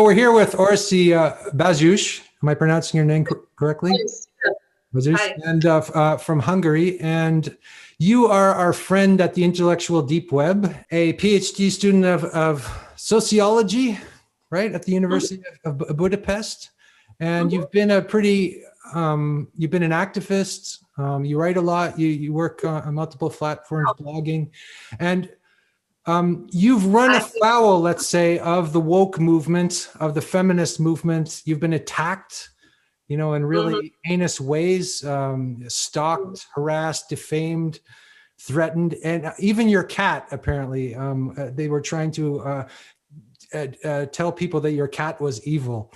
So we're here with Orsolya Bajusz. Am I pronouncing your name correctly? Yes. Bajusz, and from Hungary. And you are our friend at the intellectual deep web, a Ph.D. student of sociology, right, at the University of Budapest. And you've been a pretty, you've been an activist. You write a lot. You work on multiple platforms, blogging, and you've run afoul, let's say, of the woke movement, of the feminist movement. You've been attacked, you know, in really heinous ways, stalked, harassed, defamed, threatened, and even your cat, apparently, they were trying to tell people that your cat was evil.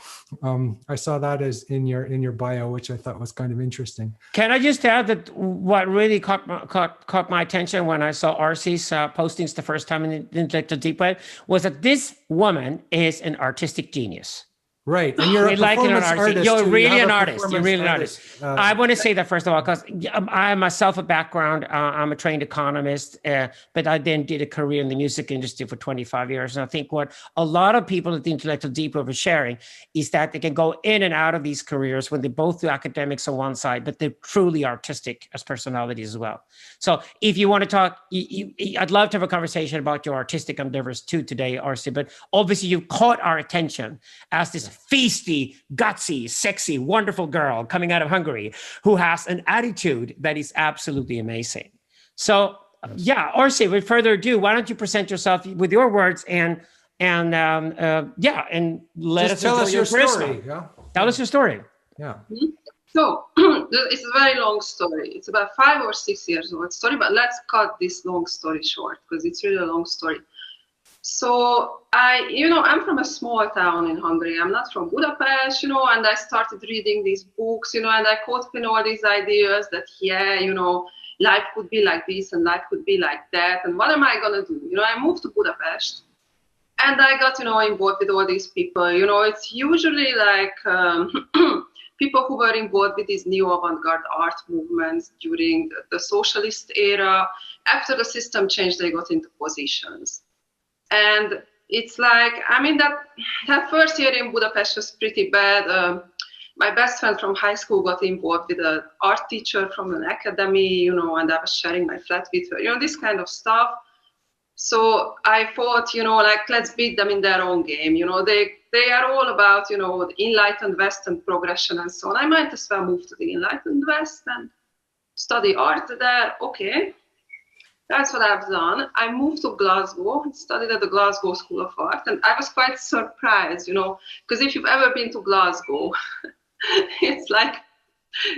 I saw that as in your bio, which I thought was kind of interesting. Can I just add that what really caught my attention when I saw Orsi's postings the first time in the intellectual deep web was that this woman is an artistic genius. Right, and you're a performance artist. You're really an artist. You're really an artist. I want to say that first of all, because I myself a background. I'm a trained economist, but I then did a career in the music industry for 25 years. And I think what a lot of people at the intellectual deep web are sharing is that they can go in and out of these careers when they both do academics on one side, but they're truly artistic as personalities as well. So if you want to talk, I'd love to have a conversation about your artistic endeavors too today, Orsi. But obviously, you've caught our attention as this feisty, gutsy, sexy, wonderful girl coming out of Hungary who has an attitude that is absolutely amazing. So yeah, Orsi, with further ado, why don't you present yourself with your words and let us tell us your story. Yeah? Tell us your story. Yeah. So it's a very long story. It's about 5 or 6 years old story, but let's cut this long story short because it's really a long story. So I'm from a small town in Hungary. I'm not from Budapest, and I started reading these books, and I caught in all these ideas that, life could be like this and life could be like that. And what am I going to do? I moved to Budapest and I got, involved with all these people. It's usually like people who were involved with these new avant-garde art movements during the socialist era. After the system changed, they got into positions. And it's like, that first year in Budapest was pretty bad. My best friend from high school got involved with an art teacher from an academy, and I was sharing my flat with her, this kind of stuff. So I thought, let's beat them in their own game. They are all about, the enlightened West and progression and so on. I might as well move to the enlightened West and study art there. Okay. That's what I've done. I moved to Glasgow and studied at the Glasgow School of Art. And I was quite surprised, because if you've ever been to Glasgow, it's like,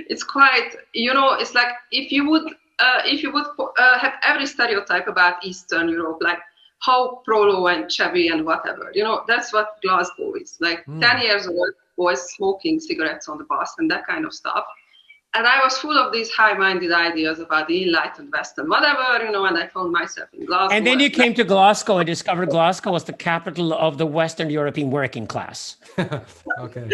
it's quite, it's like if you would have every stereotype about Eastern Europe, like how prolo and chubby and whatever, that's what Glasgow is. Like 10 years old boys smoking cigarettes on the bus and that kind of stuff. And I was full of these high-minded ideas about the enlightened West and whatever, and I found myself in Glasgow. And then you came to Glasgow and discovered Glasgow was the capital of the Western European working class. Okay.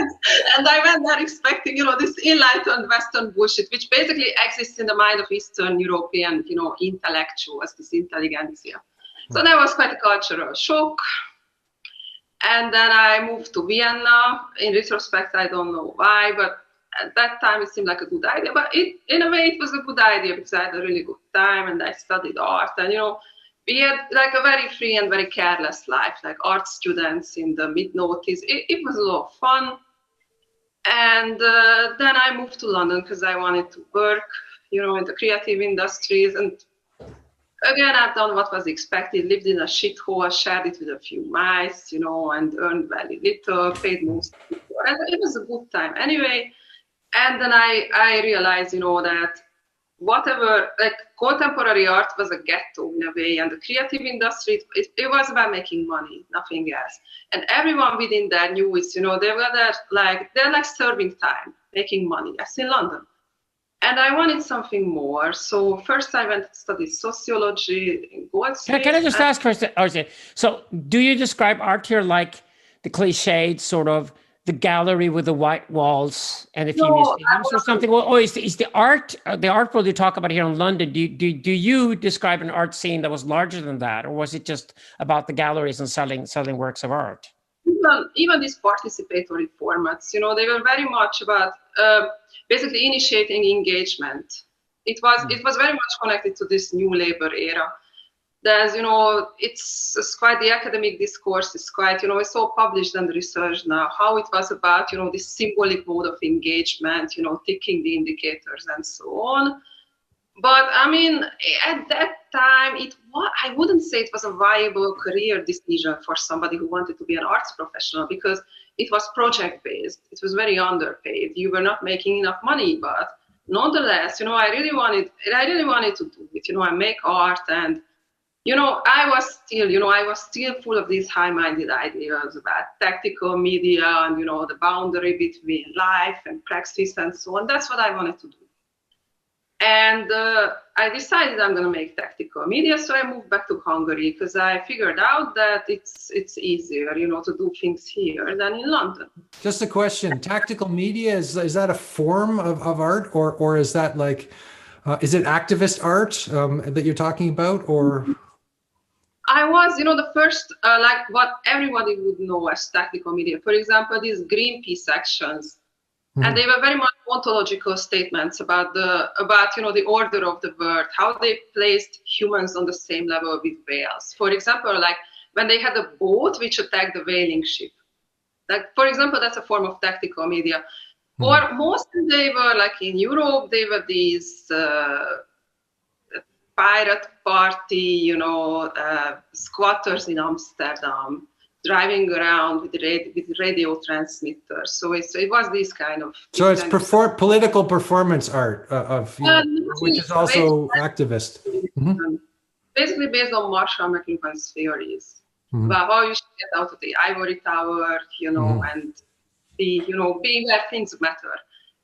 And I went there expecting, this enlightened Western bullshit, which basically exists in the mind of Eastern European, intellectuals, this intelligentsia. So that was quite a cultural shock. And then I moved to Vienna. In retrospect, I don't know why, but at that time, it seemed like a good idea, but in a way, it was a good idea because I had a really good time and I studied art. And, we had like a very free and very careless life, like art students in the mid-noughties. It was a lot of fun. And then I moved to London because I wanted to work, in the creative industries. And again, I've done what was expected, lived in a shithole, shared it with a few mice, and earned very little, paid most people. And it was a good time anyway. And then I realized, that whatever, like contemporary art was a ghetto in a way, and the creative industry, it was about making money, nothing else. And everyone within that knew it, they were there, they're like serving time, making money. That's in London. And I wanted something more. So first I went to study sociology in Goldsmith. Can I just ask first, Orsi, so do you describe art here like the cliched sort of the gallery with the white walls and a few museums or something? Or is the art world you talk about here in London, do you describe an art scene that was larger than that? Or was it just about the galleries and selling works of art? even these participatory formats, they were very much about basically initiating engagement. It was very much connected to this new labor era. There's, it's quite the academic discourse is quite, it's so published and researched now, how it was about, this symbolic mode of engagement, ticking the indicators and so on. But I mean, at that time, I wouldn't say it was a viable career decision for somebody who wanted to be an arts professional, because it was project-based. It was very underpaid. You were not making enough money, but nonetheless, I really wanted to do it, and make art. And I was still full of these high-minded ideas about tactical media and, the boundary between life and praxis and so on. That's what I wanted to do. And I decided I'm going to make tactical media, so I moved back to Hungary because I figured out that it's easier, to do things here than in London. Just a question: tactical media, is that a form of art, or is that like is it activist art that you're talking about, or? I was, the first, like what everybody would know as tactical media. For example, these Greenpeace actions. And they were very much ontological statements about the order of the world, how they placed humans on the same level with whales. For example, like when they had a boat which attacked the whaling ship. Like, for example, that's a form of tactical media. Or mostly they were like in Europe, they were these pirate party, squatters in Amsterdam, driving around with radio transmitters. So it was this kind of... So it's political performance art, which is also activist. Basically based on Marshall McLuhan's theories about how you should get out of the ivory tower, and be where things matter.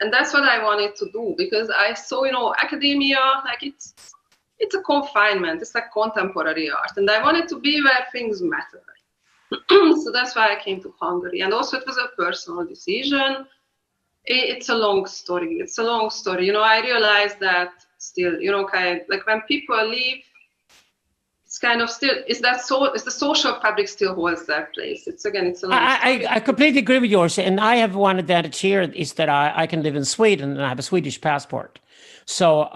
And that's what I wanted to do, because I saw, academia, like it's a confinement, it's like contemporary art. And I wanted to be where things matter. So that's why I came to Hungary. And also it was a personal decision. It's a long story. I realized that still, kind of, like when people leave, it's kind of still, is the social fabric still holds their place. It's a long story. I completely agree with yours. And I have one advantage here is that I can live in Sweden and I have a Swedish passport. So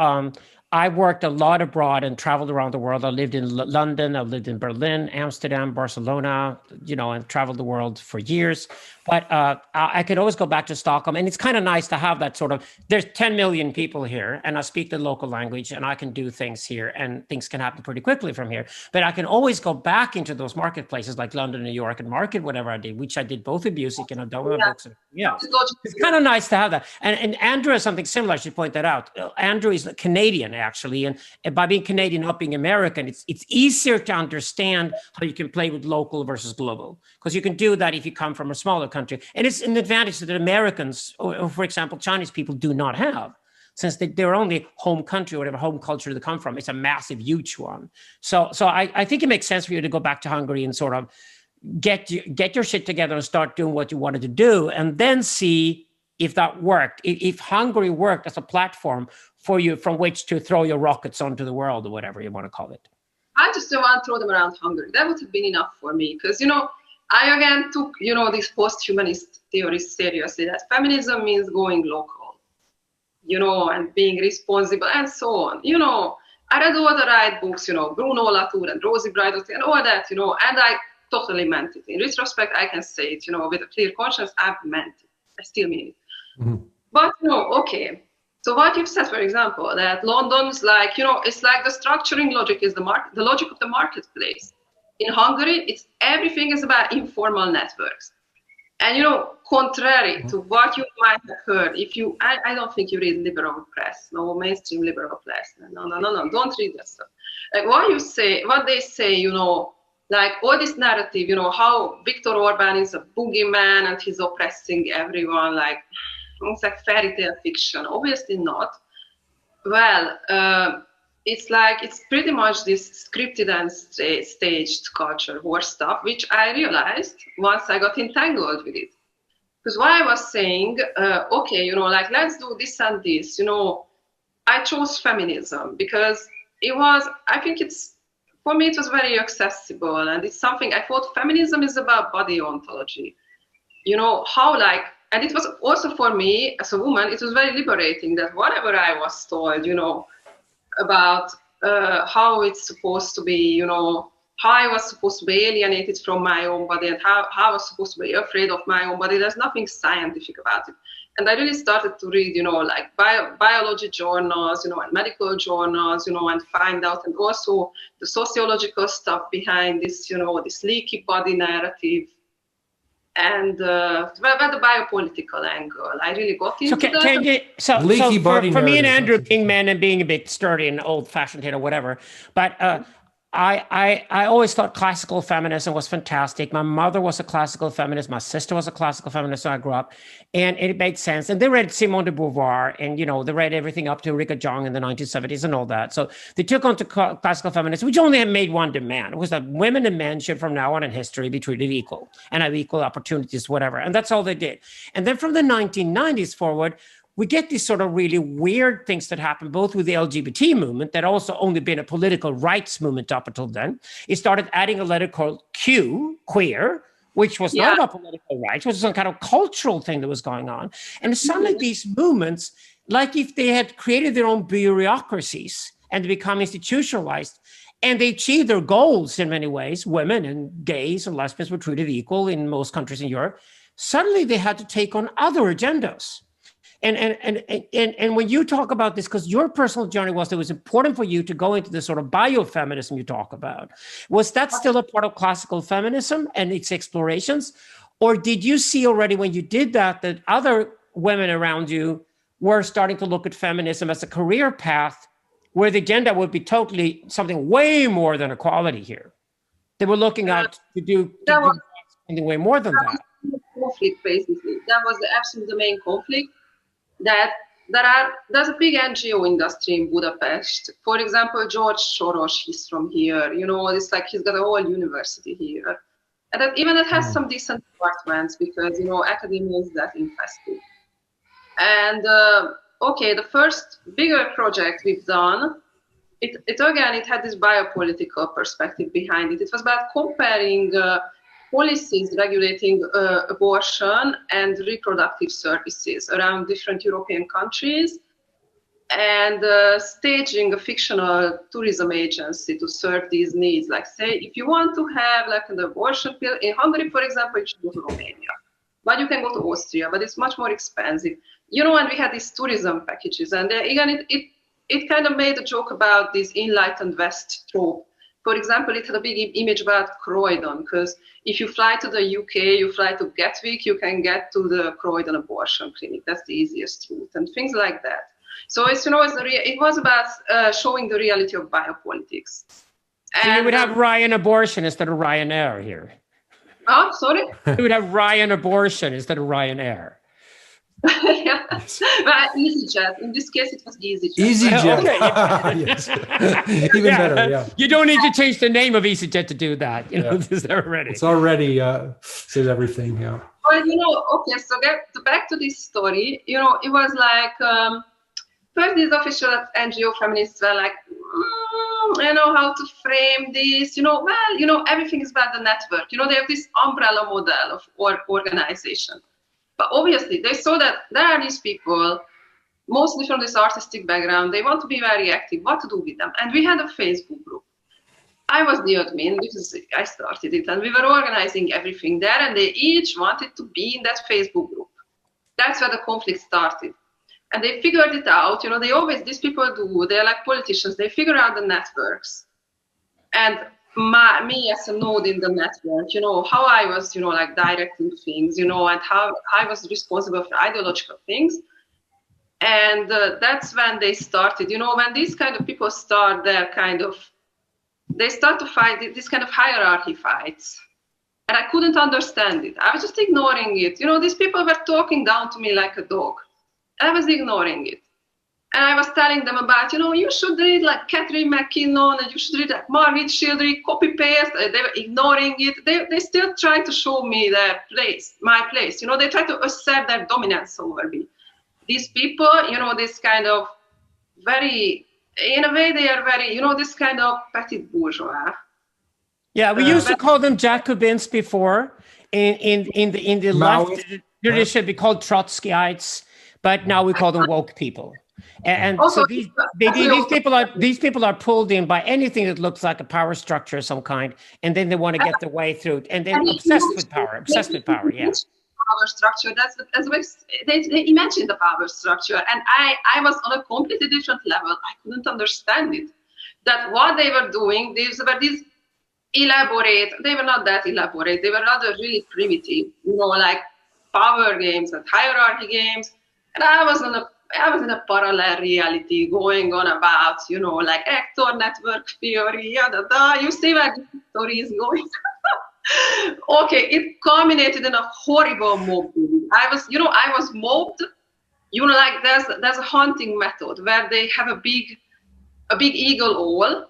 I worked a lot abroad and traveled around the world. I lived in London, I lived in Berlin, Amsterdam, Barcelona, and traveled the world for years. But I could always go back to Stockholm. And it's kind of nice to have that sort of, there's 10 million people here and I speak the local language and I can do things here and things can happen pretty quickly from here. But I can always go back into those marketplaces like London, New York, and market whatever I did, which I did both in music and I've done with books. Yeah, it's kind of nice to have that. And Andrew has something similar, I should point that out. Andrew is Canadian, actually. And by being Canadian, not being American, it's easier to understand how you can play with local versus global. Because you can do that if you come from a smaller country. And it's an advantage that Americans, or for example, Chinese people do not have. Since they're only home country, whatever home culture they come from, it's a massive, huge one. So I think it makes sense for you to go back to Hungary and sort of get your shit together and start doing what you wanted to do, and then see if that worked. If Hungary worked as a platform for you from which to throw your rockets onto the world, or whatever you want to call it. I just don't want to throw them around Hungary. That would have been enough for me, because I again took these post-humanist theories seriously. That feminism means going local. And being responsible and so on. I read all the right books, Bruno Latour and Rosie Braidotti and all that, and I totally meant it. In retrospect, I can say it, with a clear conscience, I've meant it. I still mean it. But, okay. So what you've said, for example, that London's like, it's like the structuring logic is the logic of the marketplace. In Hungary, everything is about informal networks. And, contrary to what you might have heard, I don't think you read liberal press, no mainstream liberal press. No, don't read that stuff. Like what they say, like all this narrative, how Viktor Orban is a boogeyman and he's oppressing everyone, like it's like fairy tale fiction. Obviously not. Well, it's pretty much this scripted and staged culture war stuff, which I realized once I got entangled with it. Because what I was saying, okay, like let's do this and this, I chose feminism because I think it's for me, it was very accessible. And it's something I thought feminism is about body ontology. You know, how like, and it was also for me as a woman, it was very liberating that whatever I was told, you know, about how it's supposed to be, you know, how I was supposed to be alienated from my own body and how I was supposed to be afraid of my own body. There's nothing scientific about it. And I really started to read, you know, like biology journals, you know, and medical journals, you know, and find out, and also the sociological stuff behind this, you know, this leaky body narrative. And the biopolitical angle, I really got into that. So for me and Andrew, being men and being a bit sturdy and old-fashioned, you know, whatever. But I always thought classical feminism was fantastic. My mother was a classical feminist. My sister was a classical feminist when I grew up. And it made sense. And they read Simone de Beauvoir, and, you know, they read everything up to Ulrika Jung in the 1970s and all that. So they took on to classical feminism, which only had made one demand. It was that women and men should from now on in history be treated equal and have equal opportunities, whatever. And that's all they did. And then from the 1990s forward, we get these sort of really weird things that happen both with the LGBT movement, that also only been a political rights movement up until then. It started adding a letter called Q, queer, which was not about political rights, which was some kind of cultural thing that was going on. And suddenly these movements, like if they had created their own bureaucracies and become institutionalized, and they achieved their goals in many ways, women and gays and lesbians were treated equal in most countries in Europe, suddenly they had to take on other agendas. And when you talk about this, because your personal journey was, it was important for you to go into this sort of biofeminism you talk about. Was that still a part of classical feminism and its explorations? Or did you see already when you did that other women around you were starting to look at feminism as a career path where the agenda would be totally something way more than equality here? They were looking out to do something way more than that. Conflict, basically. That was the main conflict. There's a big NGO industry in Budapest. For example, George Soros, he's from here. You know, it's like he's got a whole university here. And it has some decent departments because, you know, academia is that infested. And, the first bigger project we've done, it had this biopolitical perspective behind it. It was about comparing policies regulating abortion and reproductive services around different European countries, and staging a fictional tourism agency to serve these needs. Like, say, if you want to have like an abortion pill in Hungary, for example, you should go to Romania, but you can go to Austria, but it's much more expensive. You know, and we had these tourism packages, and again, it kind of made a joke about this enlightened West trope. For example, it had a big image about Croydon, because if you fly to the UK, you fly to Gatwick, you can get to the Croydon abortion clinic. That's the easiest route, and things like that. So it's, you know, it was about showing the reality of biopolitics. So you would have Ryan abortion instead of Ryanair here. Oh, sorry? You would have Ryan abortion instead of Ryanair. Yeah. But EasyJet. In this case, it was EasyJet. EasyJet. Okay. Yes. Even better. Yeah. You don't need to change the name of EasyJet to do that. You know, it's already. It's already says everything. Yeah. Well, you know, okay. So back to this story. You know, it was like first these official NGO feminists were like, I know how to frame this. You know, well, you know, everything is about the network. You know, they have this umbrella model of organization. But obviously, they saw that there are these people, mostly from this artistic background, they want to be very active. What to do with them? And we had a Facebook group. I was the admin because I started it, and we were organizing everything there, and they each wanted to be in that Facebook group. That's where the conflict started. And they figured it out. You know, these people do, they're like politicians, they figure out the networks. And me as a node in the network, you know, how I was, you know, like directing things, you know, and how I was responsible for ideological things. And that's when they started, you know, when these kind of people start they start to fight this kind of hierarchy fights. And I couldn't understand it. I was just ignoring it. You know, these people were talking down to me like a dog. And I was ignoring it. And I was telling them about, you know, you should read like Catherine McKinnon, and you should read like Margaret Childry, copy-paste. They were ignoring it. They still try to show me my place. You know, they try to assert their dominance over me. These people, you know, this kind of very in a way, they are very, this kind of petit bourgeois. Yeah, we used to call them Jacobins before. In the left, it should be called Trotskyites, but now we call them woke people. And also, so these people are pulled in by anything that looks like a power structure of some kind, and then they want to get their way through it, and then obsessed with power. Yeah. Power structure. That's they imagine the power structure, and I was on a completely different level. I couldn't understand it. That what they were doing, these were these elaborate. They were not that elaborate. They were rather really primitive. Like power games and hierarchy games. And I was in a parallel reality going on about, like actor network theory, You see where the story is going. Okay, it culminated in a horrible mobbing. I was mobbed. Like there's a hunting method where they have a big eagle owl,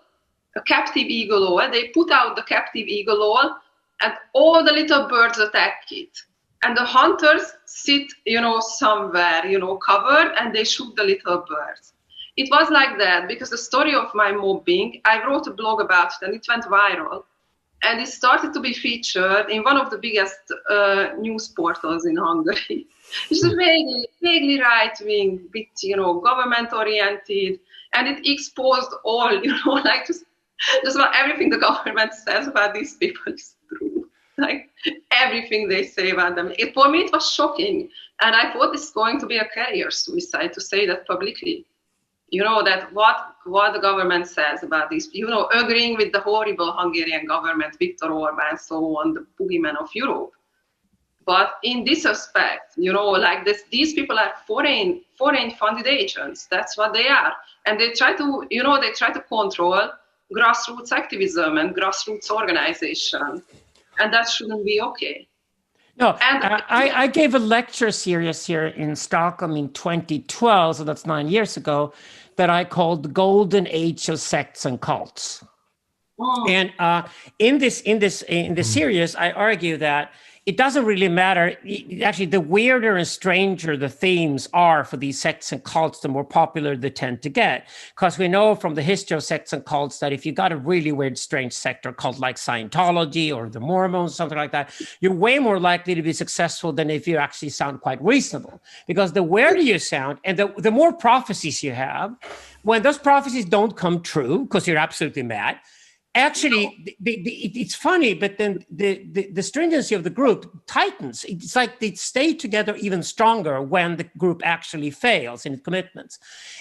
a captive eagle owl. They put out the captive eagle owl, and all the little birds attack it. And the hunters sit, somewhere, covered, and they shoot the little birds. It was like that because the story of my mobbing, I wrote a blog about it, and it went viral. And it started to be featured in one of the biggest news portals in Hungary. It's a vaguely right-wing, bit, government-oriented, and it exposed all, like just about everything the government says about these people is true. Like everything they say about them. For me, it was shocking. And I thought it's going to be a career suicide to say that publicly. That what the government says about these, agreeing with the horrible Hungarian government, Viktor Orbán, so on, the boogeyman of Europe. But in this aspect, like these people are foreign funded agents. That's what they are. And they try to control grassroots activism and grassroots organization. And that shouldn't be okay. No, I gave a lecture series here in Stockholm in 2012, so that's 9 years ago, that I called the Golden Age of Sects and Cults. Oh. And in this series, I argue that it doesn't really matter. Actually, the weirder and stranger the themes are for these sects and cults, the more popular they tend to get. Because we know from the history of sects and cults that if you got a really weird, strange sect or cult like Scientology or the Mormons, something like that, you're way more likely to be successful than if you actually sound quite reasonable. Because the weirder you sound and the more prophecies you have, when those prophecies don't come true, because you're absolutely mad, actually, it's funny, but then the stringency of the group tightens. It's like they stay together even stronger when the group actually fails in its commitments.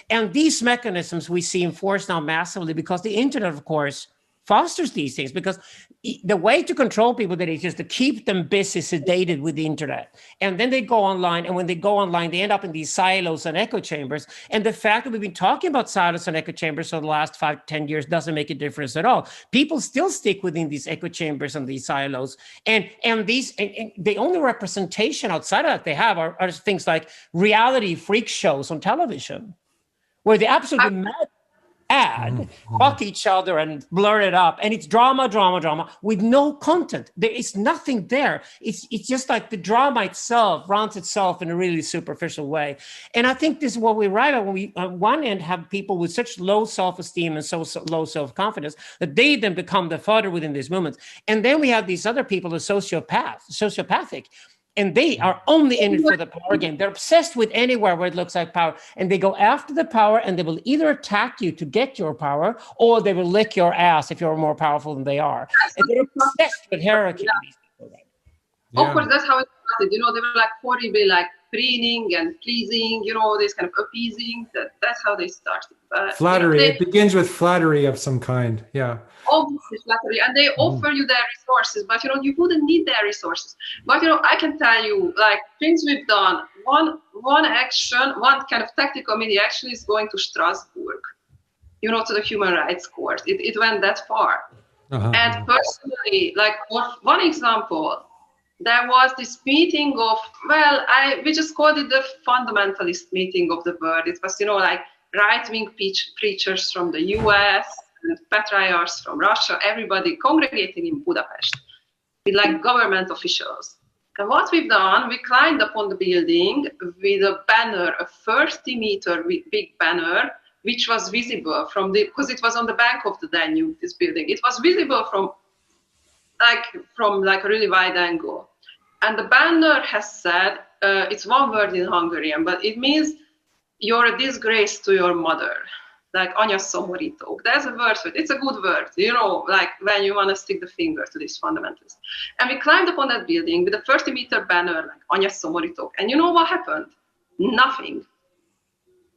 And these mechanisms we see enforced now massively because the internet, of course, fosters these things, because the way to control people that is just to keep them busy, sedated with the internet. And then they go online, and when they go online, they end up in these silos and echo chambers. And the fact that we've been talking about silos and echo chambers for the last 5 to 10 years doesn't make a difference at all. People still stick within these echo chambers and these silos. And the only representation outside of that they have are things like reality freak shows on television, where they absolutely fuck each other and blur it up, and it's drama with no content. There is nothing there. It's just like the drama itself runs itself in a really superficial way. And I think this is what we write about when we on one end have people with such low self-esteem and so low self-confidence that they then become the fodder within these movements. And then we have these other people, the sociopathic. And they are only in it for the power game. They're obsessed with anywhere where it looks like power. And they go after the power, and they will either attack you to get your power, or they will lick your ass if you're more powerful than they are. And they're obsessed with hierarchy. Yeah. Of course, that's how it started. They were like horribly like preening and pleasing, this kind of appeasing. That's how they started. Flattery. It begins with flattery of some kind. Yeah. Obviously flattery, and they offer you their resources, but you wouldn't need their resources. But I can tell you, like, things we've done. One action, one kind of tactical media action is going to Strasbourg, to the Human Rights Court. It went that far. Uh-huh. And personally, like, one example, there was this meeting of, we just called it the fundamentalist meeting of the world. It was, like right-wing preachers from the US and patriarchs from Russia, everybody congregating in Budapest with like government officials. And what we've done, we climbed up on the building with a banner, a 30-meter big banner which was visible from because it was on the bank of the Danube, this building. It was visible from a really wide angle. And the banner has said, it's one word in Hungarian, but it means you're a disgrace to your mother. Like anya szomorító. There's a word for it. It's a good word, like when you want to stick the finger to this fundamentalist. And we climbed up on that building with a 30-meter banner, like anya szomorító. And you know what happened? Nothing.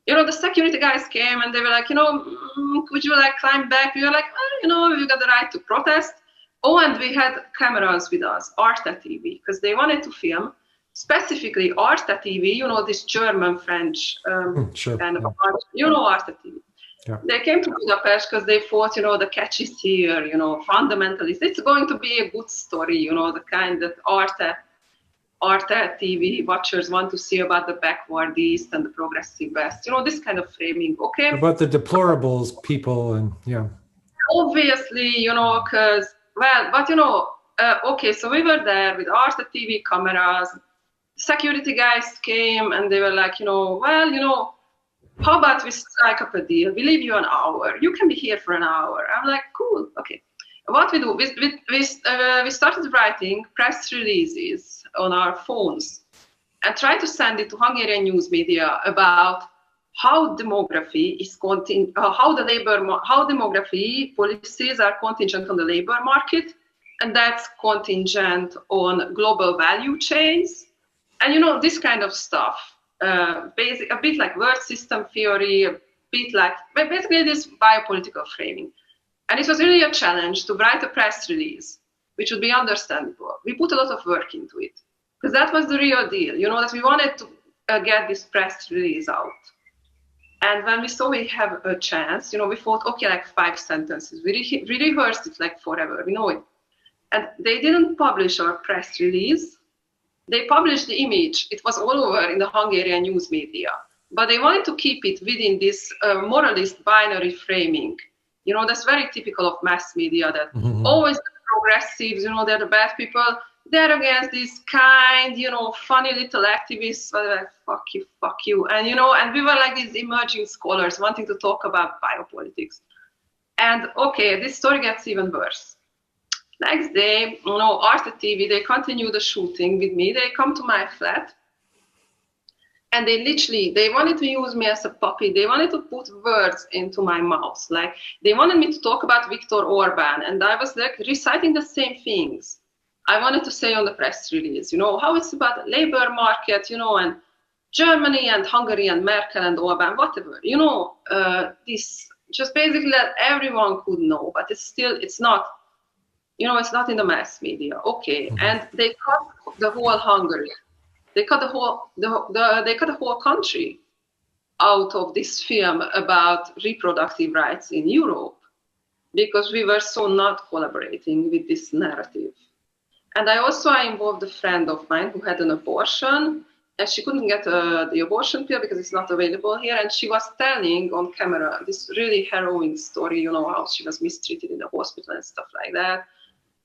The security guys came and they were like, could you climb back? We were like, we've got the right to protest. Oh, and we had cameras with us, Arte TV, because they wanted to film specifically Arte TV, this German-French kind of art, Arte TV. Yeah. They came to Budapest because they thought, the catch is here, fundamentalist. It's going to be a good story, the kind that Arte TV watchers want to see about the backward East and the progressive West, this kind of framing, okay? About the deplorables people and, yeah. Obviously, because, okay, so we were there with Arte TV cameras. Security guys came and they were like, how about we strike up a deal? We leave you an hour. You can be here for an hour. I'm like, cool, okay. What we do, we started writing press releases on our phones and try to send it to Hungarian news media about how demography is how demography policies are contingent on the labor market, and that's contingent on global value chains, and this kind of stuff. A bit like word system theory, a bit like basically this biopolitical framing. And it was really a challenge to write a press release, which would be understandable. We put a lot of work into it because that was the real deal, that we wanted to get this press release out. And when we saw we have a chance, we thought, okay, 5 sentences. We rehearsed it forever, we know it. And they didn't publish our press release. They published the image. It was all over in the Hungarian news media. But they wanted to keep it within this moralist binary framing. That's very typical of mass media, that always the progressives, they're the bad people. They're against these kind, funny little activists, like, fuck you. And, and we were like these emerging scholars wanting to talk about biopolitics. And okay, this story gets even worse. Next day, Arte TV, they continue the shooting with me. They come to my flat and they wanted to use me as a puppy. They wanted to put words into my mouth. Like they wanted me to talk about Viktor Orban. And I was reciting the same things I wanted to say on the press release, how it's about the labor market, and Germany and Hungary and Merkel and Orban, whatever, this just basically that everyone could know, but it's not, it's not in the mass media. Okay. And they cut the whole Hungary. They cut the whole country out of this film about reproductive rights in Europe because we were so not collaborating with this narrative. And I involved a friend of mine who had an abortion, and she couldn't get the abortion pill because it's not available here. And she was telling on camera this really harrowing story, how she was mistreated in the hospital and stuff like that.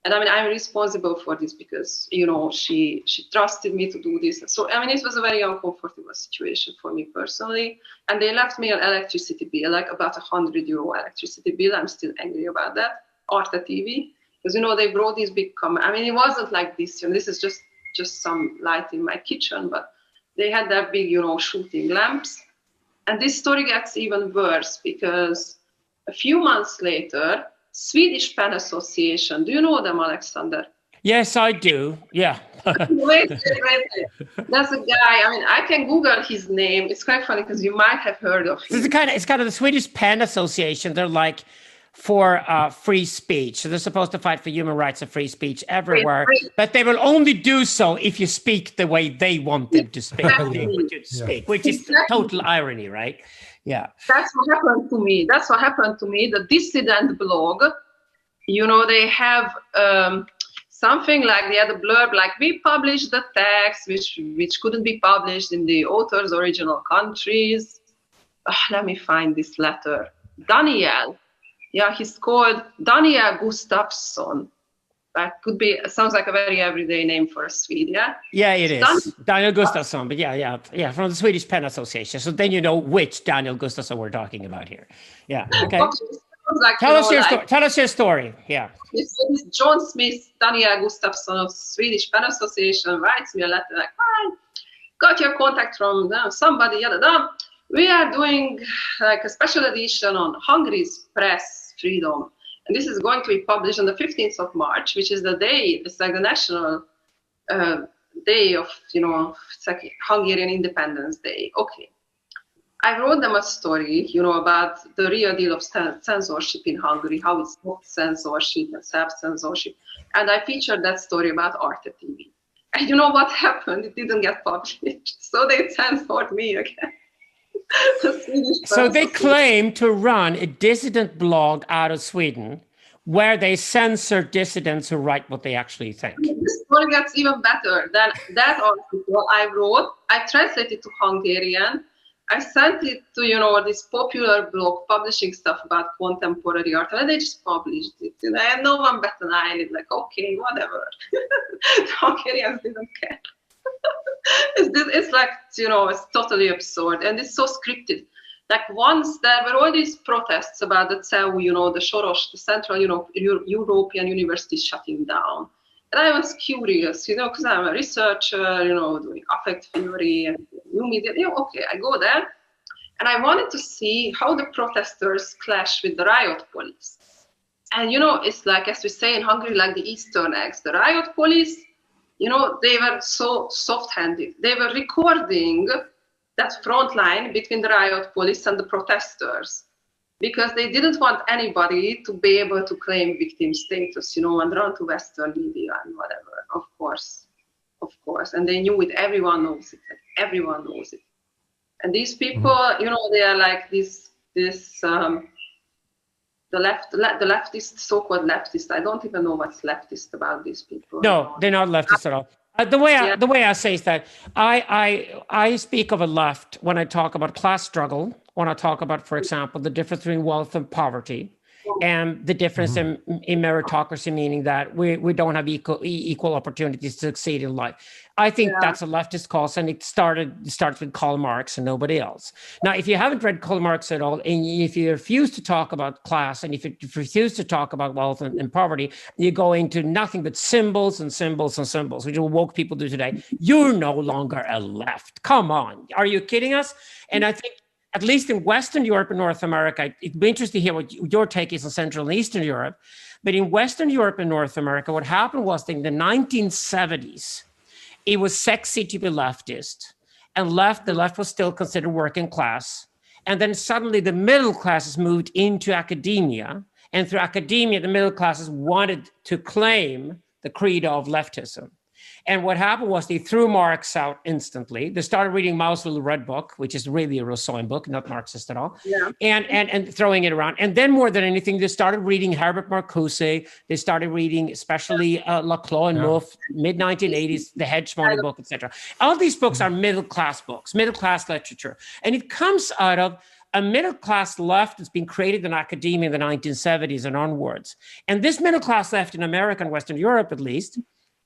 And I'm responsible for this because, she trusted me to do this. So, it was a very uncomfortable situation for me personally. And they left me an electricity bill, like about €100 electricity bill. I'm still angry about that. Arte TV. Because, they brought these big it wasn't like this, this is just some light in my kitchen, but they had that big, shooting lamps. And this story gets even worse because a few months later, Swedish PEN Association, do you know them, Alexander? Yes, I do. Yeah. wait. That's a guy. I can Google his name. It's quite funny because you might have heard of him. It's kind of the Swedish PEN Association. They're like for free speech. So they're supposed to fight for human rights and free speech everywhere. But they will only do so if you speak the way they want them to speak. Which is total irony, right? Yeah. That's what happened to me. The dissident blog, they have something like, they had a blurb like, we published the text which couldn't be published in the author's original countries. Let me find this letter. Daniel. Yeah, he's called Daniel Gustafsson. That could be, sounds like a very everyday name for a Swede, yeah? Yeah, it is. Daniel Gustafsson, but yeah, from the Swedish PEN Association. So then you know which Daniel Gustafsson we're talking about here. Yeah, okay. Like, tell us your story, yeah. This John Smith, Daniel Gustafsson of Swedish PEN Association writes me a letter like, hi, got your contact from somebody, yada, yada. We are doing like a special edition on Hungary's press freedom. And this is going to be published on the 15th of March, which is the day, it's like the national day of, it's like Hungarian Independence Day. Okay. I wrote them a story, about the real deal of censorship in Hungary, how it's not censorship and self-censorship. And I featured that story about Arte TV. And you know what happened? It didn't get published. So they censored me again. So they claim to run a dissident blog out of Sweden where they censor dissidents who write what they actually think. This story gets even better than that article I wrote. I translated to Hungarian. I sent it to, this popular blog publishing stuff about contemporary art, and they just published it. And no one bet an eyelid, like, okay, whatever. The Hungarians didn't care. It's like, it's totally absurd, and it's so scripted. Like once there were all these protests about the CEU, the Soros, the Central European University shutting down. And I was curious, because I'm a researcher, doing affect theory and new media. Okay, I go there, and I wanted to see how the protesters clash with the riot police. And, it's like, as we say in Hungary, like the Eastern eggs, the riot police, they were so soft-handed. They were recording that front line between the riot police and the protesters because they didn't want anybody to be able to claim victim status, and run to Western media and whatever, of course. And they knew it, everyone knows it, everyone knows it. And these people, they are like the leftist, so-called leftist. I don't even know what's leftist about these people. No, they're not leftist at all. The way I say is that I speak of a left when I talk about class struggle, when I talk about, for example, the difference between wealth and poverty, and the difference in meritocracy, meaning that we don't have equal opportunities to succeed in life. I think that's a leftist cause, and it starts with Karl Marx and nobody else. Now, if you haven't read Karl Marx at all, and if you refuse to talk about class, and if you refuse to talk about wealth and poverty, you go into nothing but symbols and symbols and symbols, which woke people do today. You're no longer a left. Come on. Are you kidding us? And I think, at least in Western Europe and North America, it'd be interesting to hear what your take is on Central and Eastern Europe. But in Western Europe and North America, what happened was in the 1970s, it was sexy to be leftist, and the left was still considered working class. And then suddenly the middle classes moved into academia, and through academia, the middle classes wanted to claim the credo of leftism. And what happened was they threw Marx out instantly. They started reading Mao's Little Red Book, which is really a Rousseauian book, not Marxist at all, and throwing it around. And then more than anything, they started reading Herbert Marcuse. They started reading especially Laclau and Mouffe, mid-1980s, the Hegemony book, etc. All these books are middle-class books, middle-class literature. And it comes out of a middle-class left that's been created in academia in the 1970s and onwards. And this middle-class left in America and Western Europe, at least,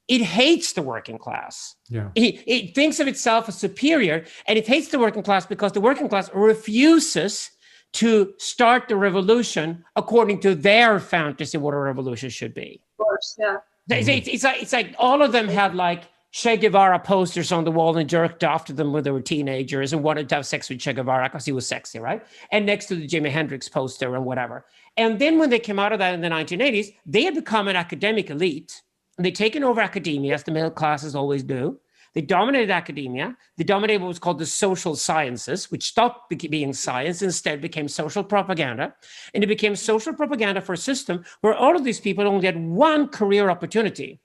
it hates the working class. Yeah. It thinks of itself as superior, and it hates the working class because the working class refuses to start the revolution according to their fantasy what a revolution should be. Of course, yeah. It's like all of them had like Che Guevara posters on the wall and jerked after them when they were teenagers and wanted to have sex with Che Guevara because he was sexy, right? And next to the Jimi Hendrix poster and whatever. And then when they came out of that in the 1980s, they had become an academic elite. And they'd taken over academia, as the middle classes always do. They dominated academia. They dominated what was called the social sciences, which stopped being science, instead became social propaganda. And it became social propaganda for a system where all of these people only had one career opportunity.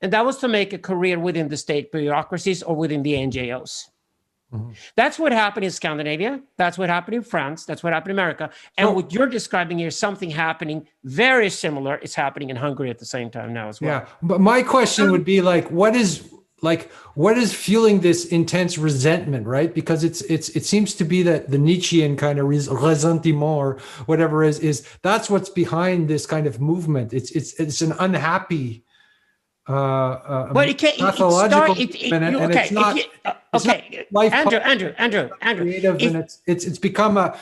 And that was to make a career within the state bureaucracies or within the NGOs. Mm-hmm. That's what happened in Scandinavia. That's what happened in France. That's what happened in America. And what you're describing here is something happening very similar. It's happening in Hungary at the same time now as well. Yeah, but my question would be what is fueling this intense resentment, right? Because it seems to be that the Nietzschean kind of ressentiment or whatever is that's what's behind this kind of movement. It's an unhappy pathological, and it's not. Andrew. Creative, and it's become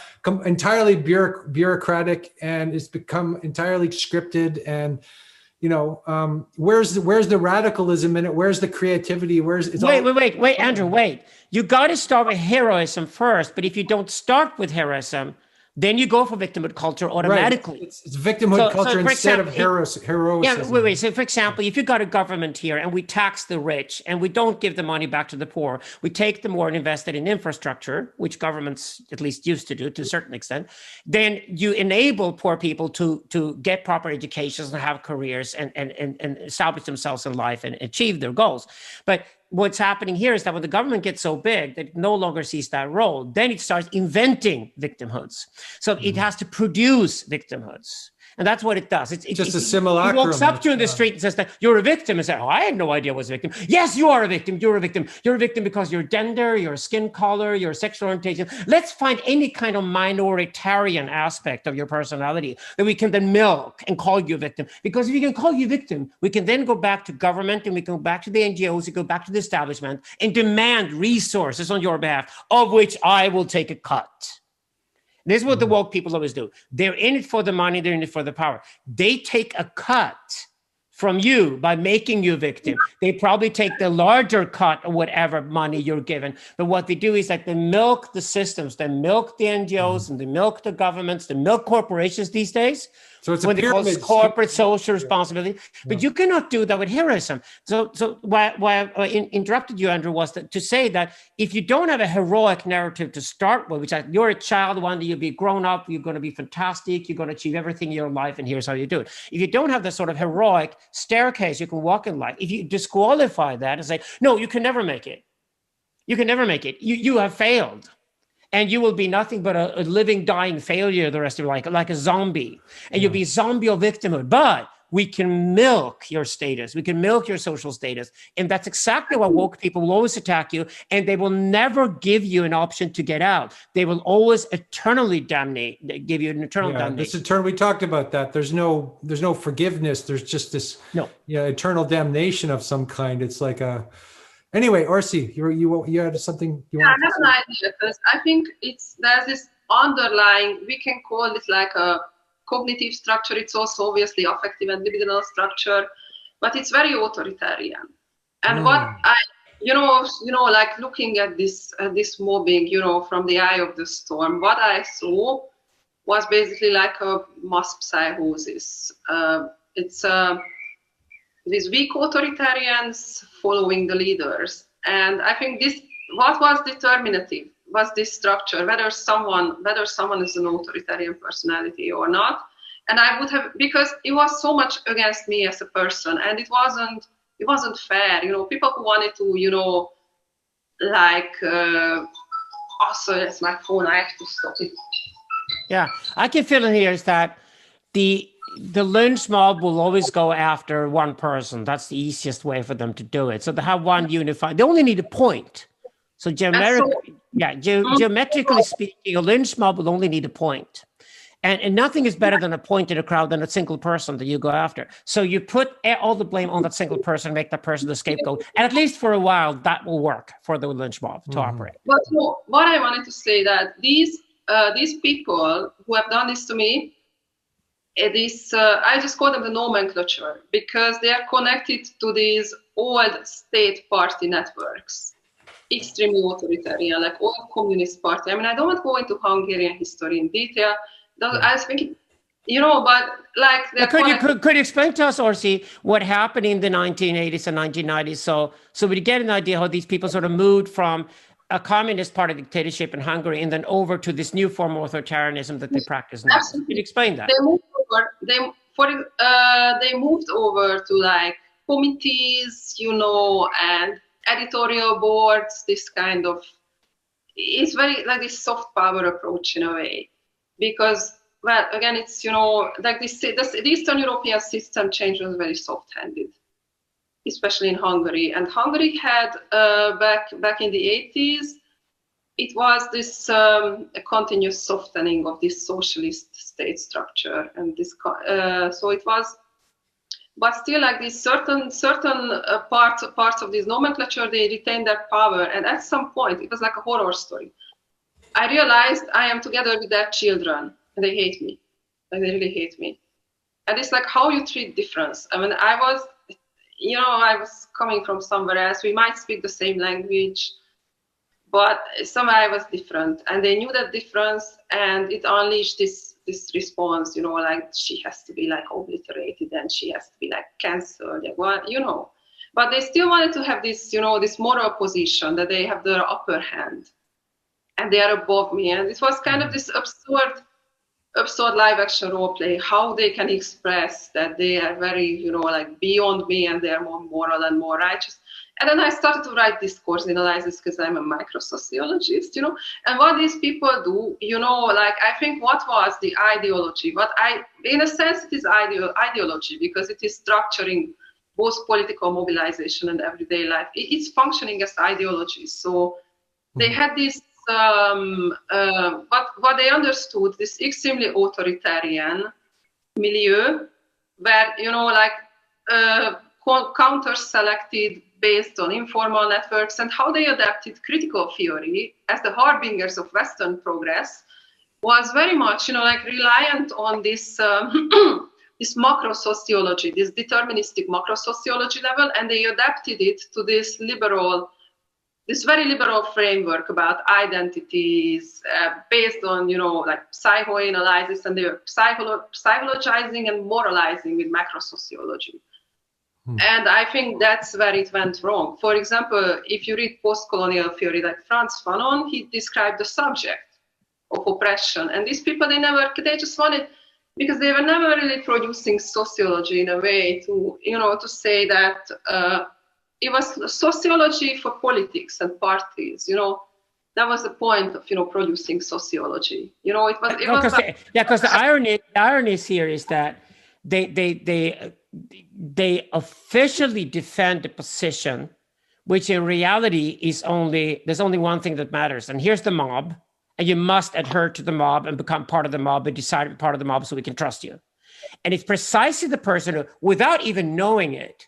entirely bureaucratic, and it's become entirely scripted. And where's the radicalism in it? Where's the creativity? Wait, Andrew, wait. You got to start with heroism first. But if you don't start with heroism, then you go for victimhood culture automatically. Right. It's victimhood culture instead of heroism. Yeah, wait. So, for example, if you got a government here and we tax the rich and we don't give the money back to the poor, we take the more and invest it in infrastructure, which governments at least used to do to a certain extent, then you enable poor people to get proper educations and have careers and establish themselves in life and achieve their goals. But what's happening here is that when the government gets so big that it no longer sees that role, then it starts inventing victimhoods. So it has to produce victimhoods. And that's what it does. It's just a simulacrum. He walks up to you in the street and says that you're a victim and says, I had no idea I was a victim. Yes, you are a victim. You're a victim. You're a victim because your gender, your skin color, your sexual orientation. Let's find any kind of minoritarian aspect of your personality that we can then milk and call you a victim. Because if we can call you a victim, we can then go back to government and we can go back to the NGOs, we go back to the establishment and demand resources on your behalf, of which I will take a cut. This is what the woke people always do. They're in it for the money. They're in it for the power. They take a cut from you by making you a victim. They probably take the larger cut of whatever money you're given. But what they do is that they milk the systems. They milk the NGOs and they milk the governments, they milk corporations these days. So it's a pyramid. Corporate social responsibility. But you cannot do that with heroism. So why I interrupted you, Andrew, was to say that if you don't have a heroic narrative to start with, which is you're a child, one day you'll be grown up, you're going to be fantastic, you're going to achieve everything in your life, and here's how you do it. If you don't have the sort of heroic staircase you can walk in life, if you disqualify that and say, no, you can never make it. You can never make it. You have failed. And you will be nothing but a living, dying failure the rest of your life, like a zombie. And you'll be a zombie of victimhood. But we can milk your status. We can milk your social status. And that's exactly why woke people will always attack you. And they will never give you an option to get out. They will always eternally give you an eternal damnation. We talked about that. There's no forgiveness. There's just this eternal damnation of some kind. It's like a... Anyway, Orsi, you had something you want to say? I have an idea, because I think there's this underlying, we can call it like a cognitive structure. It's also obviously affective and libidinal structure, but it's very authoritarian. And what I, like looking at this mobbing, from the eye of the storm, what I saw was basically like a mass psychosis. It's these weak authoritarians following the leaders. And I think what was determinative was this structure, whether someone is an authoritarian personality or not. And I would have, because it was so much against me as a person, and it wasn't fair. People who wanted to, also it's my phone, I have to stop it. Yeah, I can feel in here is that the lynch mob will always go after one person. That's the easiest way for them to do it. So they have one unified. They only need a point. So geometrically speaking, a lynch mob will only need a point. And nothing is better than a point in a crowd than a single person that you go after. So you put all the blame on that single person, make that person the scapegoat. And at least for a while, that will work for the lynch mob to operate. But what I wanted to say that these people who have done this to me, I just call them the nomenclature, because they are connected to these old state party networks, extremely authoritarian, like old communist party. I mean, I don't want to go into Hungarian history in detail. I was thinking, but like... Could you explain to us, Orsi, what happened in the 1980s and 1990s? So we get an idea how these people sort of moved from a communist party dictatorship in Hungary and then over to this new form of authoritarianism that they practice now. Absolutely. Can you explain that? They moved over to like committees, and editorial boards, this kind of, it's very like this soft power approach in a way. Because, well, again, it's, like the Eastern European system change was very soft-handed, especially in Hungary. And Hungary had, back in the 80s, it was this a continuous softening of this socialist state structure. And this, so it was but still like these certain parts of this nomenclature, they retain their power. And at some point, it was like a horror story. I realized I am together with their children and they hate me. Like they really hate me. And it's like how you treat difference. I mean, I was coming from somewhere else. We might speak the same language, but somewhere I was different. And they knew that difference, and it unleashed this response, you know, like she has to be like obliterated and she has to be like cancelled, like, well, you know. But they still wanted to have this, you know, this moral position that they have the upper hand and they are above me. And it was kind of this absurd live action role play, how they can express that they are very, you know, like beyond me and they are more moral and more righteous. And then I started to write discourse analysis because I'm a microsociologist, you know. And what these people do, you know, like I think what was the ideology? In a sense, it is ideology because it is structuring both political mobilization and everyday life. It's functioning as ideology. So they had this. What they understood, this extremely authoritarian milieu, where, you know, like counter-selected based on informal networks, and how they adapted critical theory as the harbingers of Western progress was very much, you know, like reliant on this this macro-sociology, this deterministic macro-sociology level, and they adapted it to this very liberal framework about identities based on, you know, like psychoanalysis, and they were psychologizing and moralizing with macro-sociology. And I think that's where it went wrong. For example, if you read post-colonial theory like Frantz Fanon, he described the subject of oppression. And these people, they just wanted, because they were never really producing sociology in a way to, you know, to say that it was sociology for politics and parties, you know. That was the point of, you know, producing sociology. You know, it was because the irony here is that they officially defend the position, which in reality is there's only one thing that matters. And here's the mob, and you must adhere to the mob and become part of the mob and decide to be part of the mob so we can trust you. And it's precisely the person who, without even knowing it,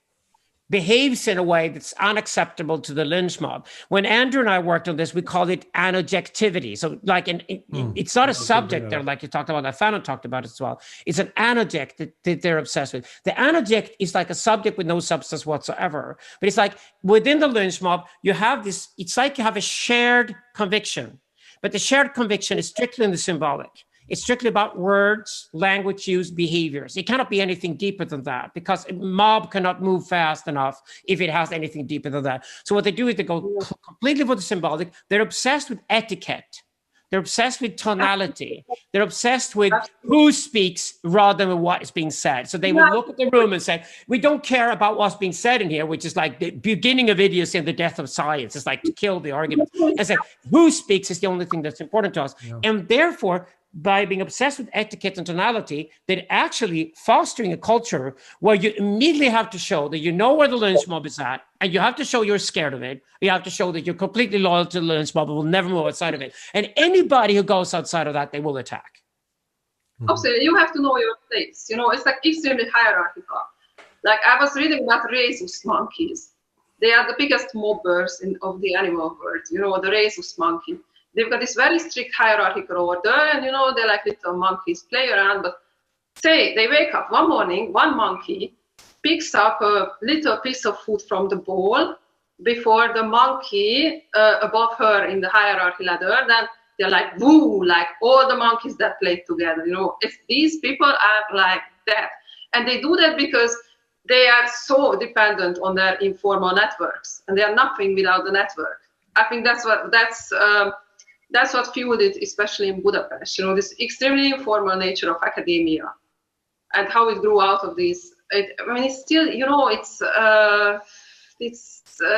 behaves in a way that's unacceptable to the lynch mob. When Andrew and I worked on this, we called it anojectivity. So like, it's not a subject there, like you talked about, that Fanon talked about as well. It's an anoject that they're obsessed with. The anoject is like a subject with no substance whatsoever. But it's like within the lynch mob, you have this, it's like you have a shared conviction, but the shared conviction is strictly in the symbolic. It's strictly about words, language use, behaviors. It cannot be anything deeper than that, because a mob cannot move fast enough if it has anything deeper than that. So what they do is they go completely for the symbolic. They're obsessed with etiquette. They're obsessed with tonality. They're obsessed with who speaks rather than what is being said. So they will look at the room and say, we don't care about what's being said in here, which is like the beginning of idiocy and the death of science. It's like to kill the argument. And say, who speaks is the only thing that's important to us. Yeah. And therefore, by being obsessed with etiquette and tonality, they're actually fostering a culture where you immediately have to show that you know where the lynch mob is at, and you have to show you're scared of it. You have to show that you're completely loyal to the lynch mob and will never move outside of it. And anybody who goes outside of that, they will attack. Absolutely, you have to know your place. You know, it's like extremely hierarchical. Like I was reading about rhesus monkeys. They are the biggest mobbers of the animal world. You know, the rhesus monkey. They've got this very strict hierarchical order, and you know, they're like little monkeys, play around. But say they wake up one morning, one monkey picks up a little piece of food from the bowl before the monkey above her in the hierarchy ladder. Then they're like, woo, like all the monkeys that played together. You know, these people are like that. And they do that because they are so dependent on their informal networks, and they are nothing without the network. I think that's what fueled it, especially in Budapest, you know, this extremely informal nature of academia and how it grew out of this. It's still, you know, it's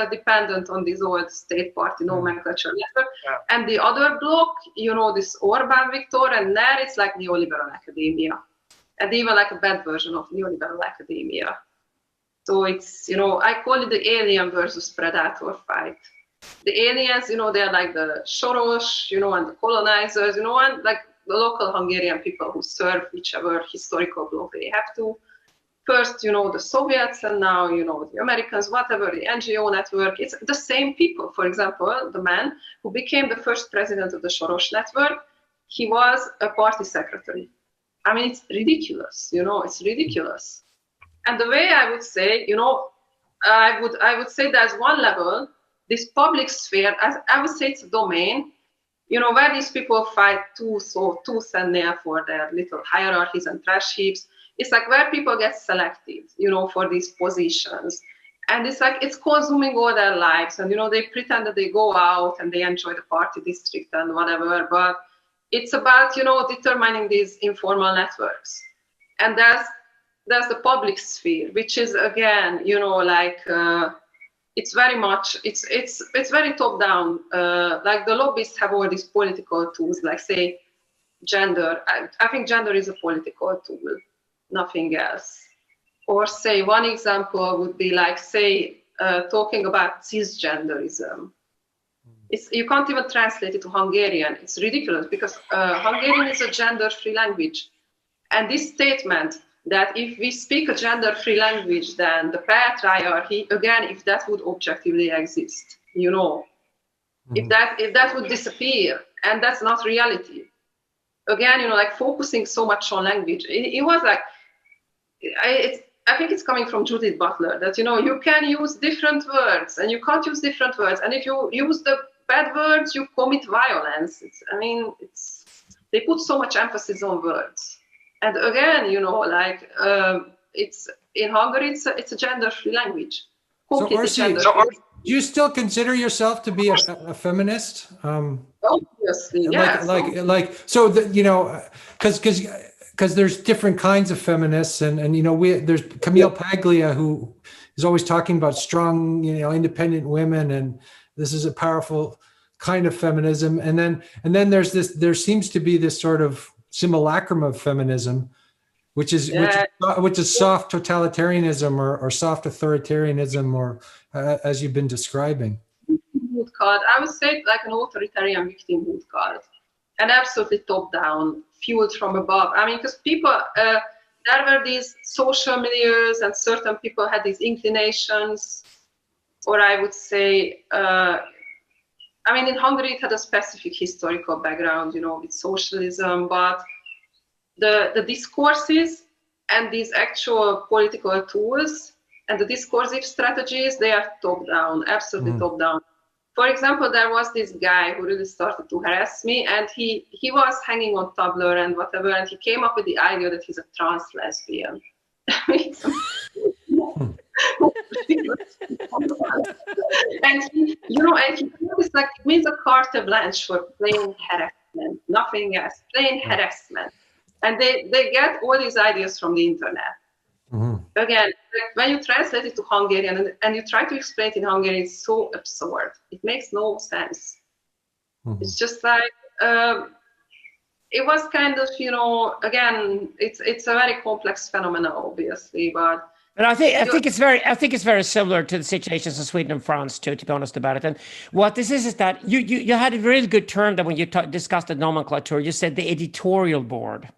dependent on this old state party nomenclature network. Yeah. And the other block, you know, this Orbán Viktor and there, it's like neoliberal academia, and even like a bad version of neoliberal academia. So it's, you know, I call it the alien versus predator fight. The aliens, you know, they're like the Soros, you know, and the colonizers, you know, and like the local Hungarian people who serve whichever historical bloc they have to. first, the Soviets, and now, the Americans, whatever, the NGO network. It's the same people. For example, the man who became the first president of the Soros network, he was a party secretary. I mean, it's ridiculous, it's ridiculous. And the way I would say, I would say there's one level, this public sphere, I would say it's a domain, where these people fight tooth and nail for their little hierarchies and trash heaps. It's like where people get selected, for these positions. And it's like, it's consuming all their lives. And, they pretend that they go out and they enjoy the party district and whatever. But it's about, determining these informal networks. And there's the public sphere, which is, again, it's very much, it's very top down. Like the lobbyists have all these political tools, like say gender. I think gender is a political tool, nothing else. Or say one example would be like, say, talking about cisgenderism. You can't even translate it to Hungarian. It's ridiculous because Hungarian is a gender-free language. And this statement that if we speak a gender-free language, then the patriarchy, again, if that would objectively exist, if that would disappear, and that's not reality. Again, like focusing so much on language, it was like, I think it's coming from Judith Butler, that, you can use different words and you can't use different words. And if you use the bad words, you commit violence. They put so much emphasis on words. And again, it's in Hungary, it's a gender-free language. So, Orissi, do you still consider yourself to be a feminist? Obviously, yes. Because there's different kinds of feminists, and there's Camille Paglia, who is always talking about strong, independent women, and this is a powerful kind of feminism. And then there seems to be this sort of simulacrum of feminism, which is soft totalitarianism or soft authoritarianism, or as you've been describing. Victimhood card. I would say it like an authoritarian victimhood card, and absolutely top down, fueled from above. I mean, because people, there were these social milieus, and certain people had these inclinations, or I would say, in Hungary it had a specific historical background, with socialism, but the discourses and these actual political tools and the discursive strategies, they are top down, absolutely top down. For example, there was this guy who really started to harass me, and he was hanging on Tumblr and whatever, and he came up with the idea that he's a trans lesbian. And he it's like, it means a carte blanche for plain harassment, nothing else, plain harassment. And they get all these ideas from the internet. Again, when you translate it to Hungarian and you try to explain it in Hungarian, it's so absurd. It makes no sense. It's just like, it was kind of, again, it's a very complex phenomenon, obviously, but. And I think it's very similar to the situations in Sweden and France too, to be honest about it. And what this is that you had a really good term that when you discussed the nomenclature, you said the editorial board.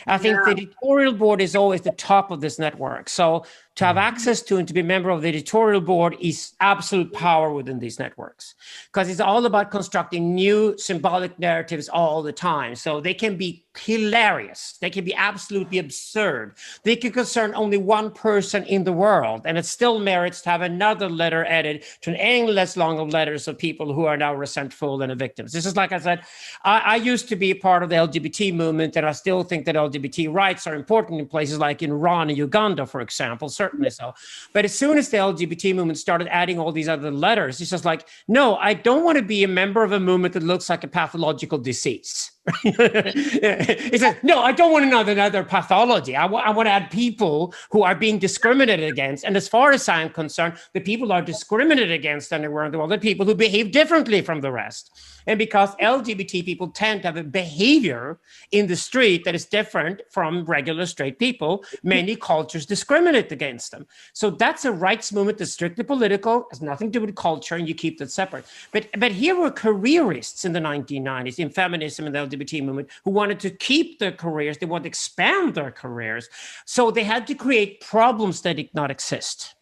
I think the editorial board is always the top of this network. So to have access to and to be a member of the editorial board is absolute power within these networks, because it's all about constructing new symbolic narratives all the time. So they can be hilarious. They can be absolutely absurd. They can concern only one person in the world, and it still merits to have another letter added to an endless long of letters of people who are now resentful and victims. This is, like I said, I used to be a part of the LGBT movement, and I still think that LGBT rights are important in places like in Iran and Uganda, for example, certainly so. But as soon as the LGBT movement started adding all these other letters, it's just like, no, I don't want to be a member of a movement that looks like a pathological disease. He says, no, I don't want another pathology. I want to add people who are being discriminated against. And as far as I'm concerned, the people who are discriminated against anywhere in the world are people who behave differently from the rest. And because LGBT people tend to have a behavior in the street that is different from regular straight people, many cultures discriminate against them. So that's a rights movement that's strictly political, has nothing to do with culture, and you keep that separate. But here were careerists in the 1990s in feminism and the LGBT LGBT movement, who wanted to keep their careers. They wanted to expand their careers. So they had to create problems that did not exist.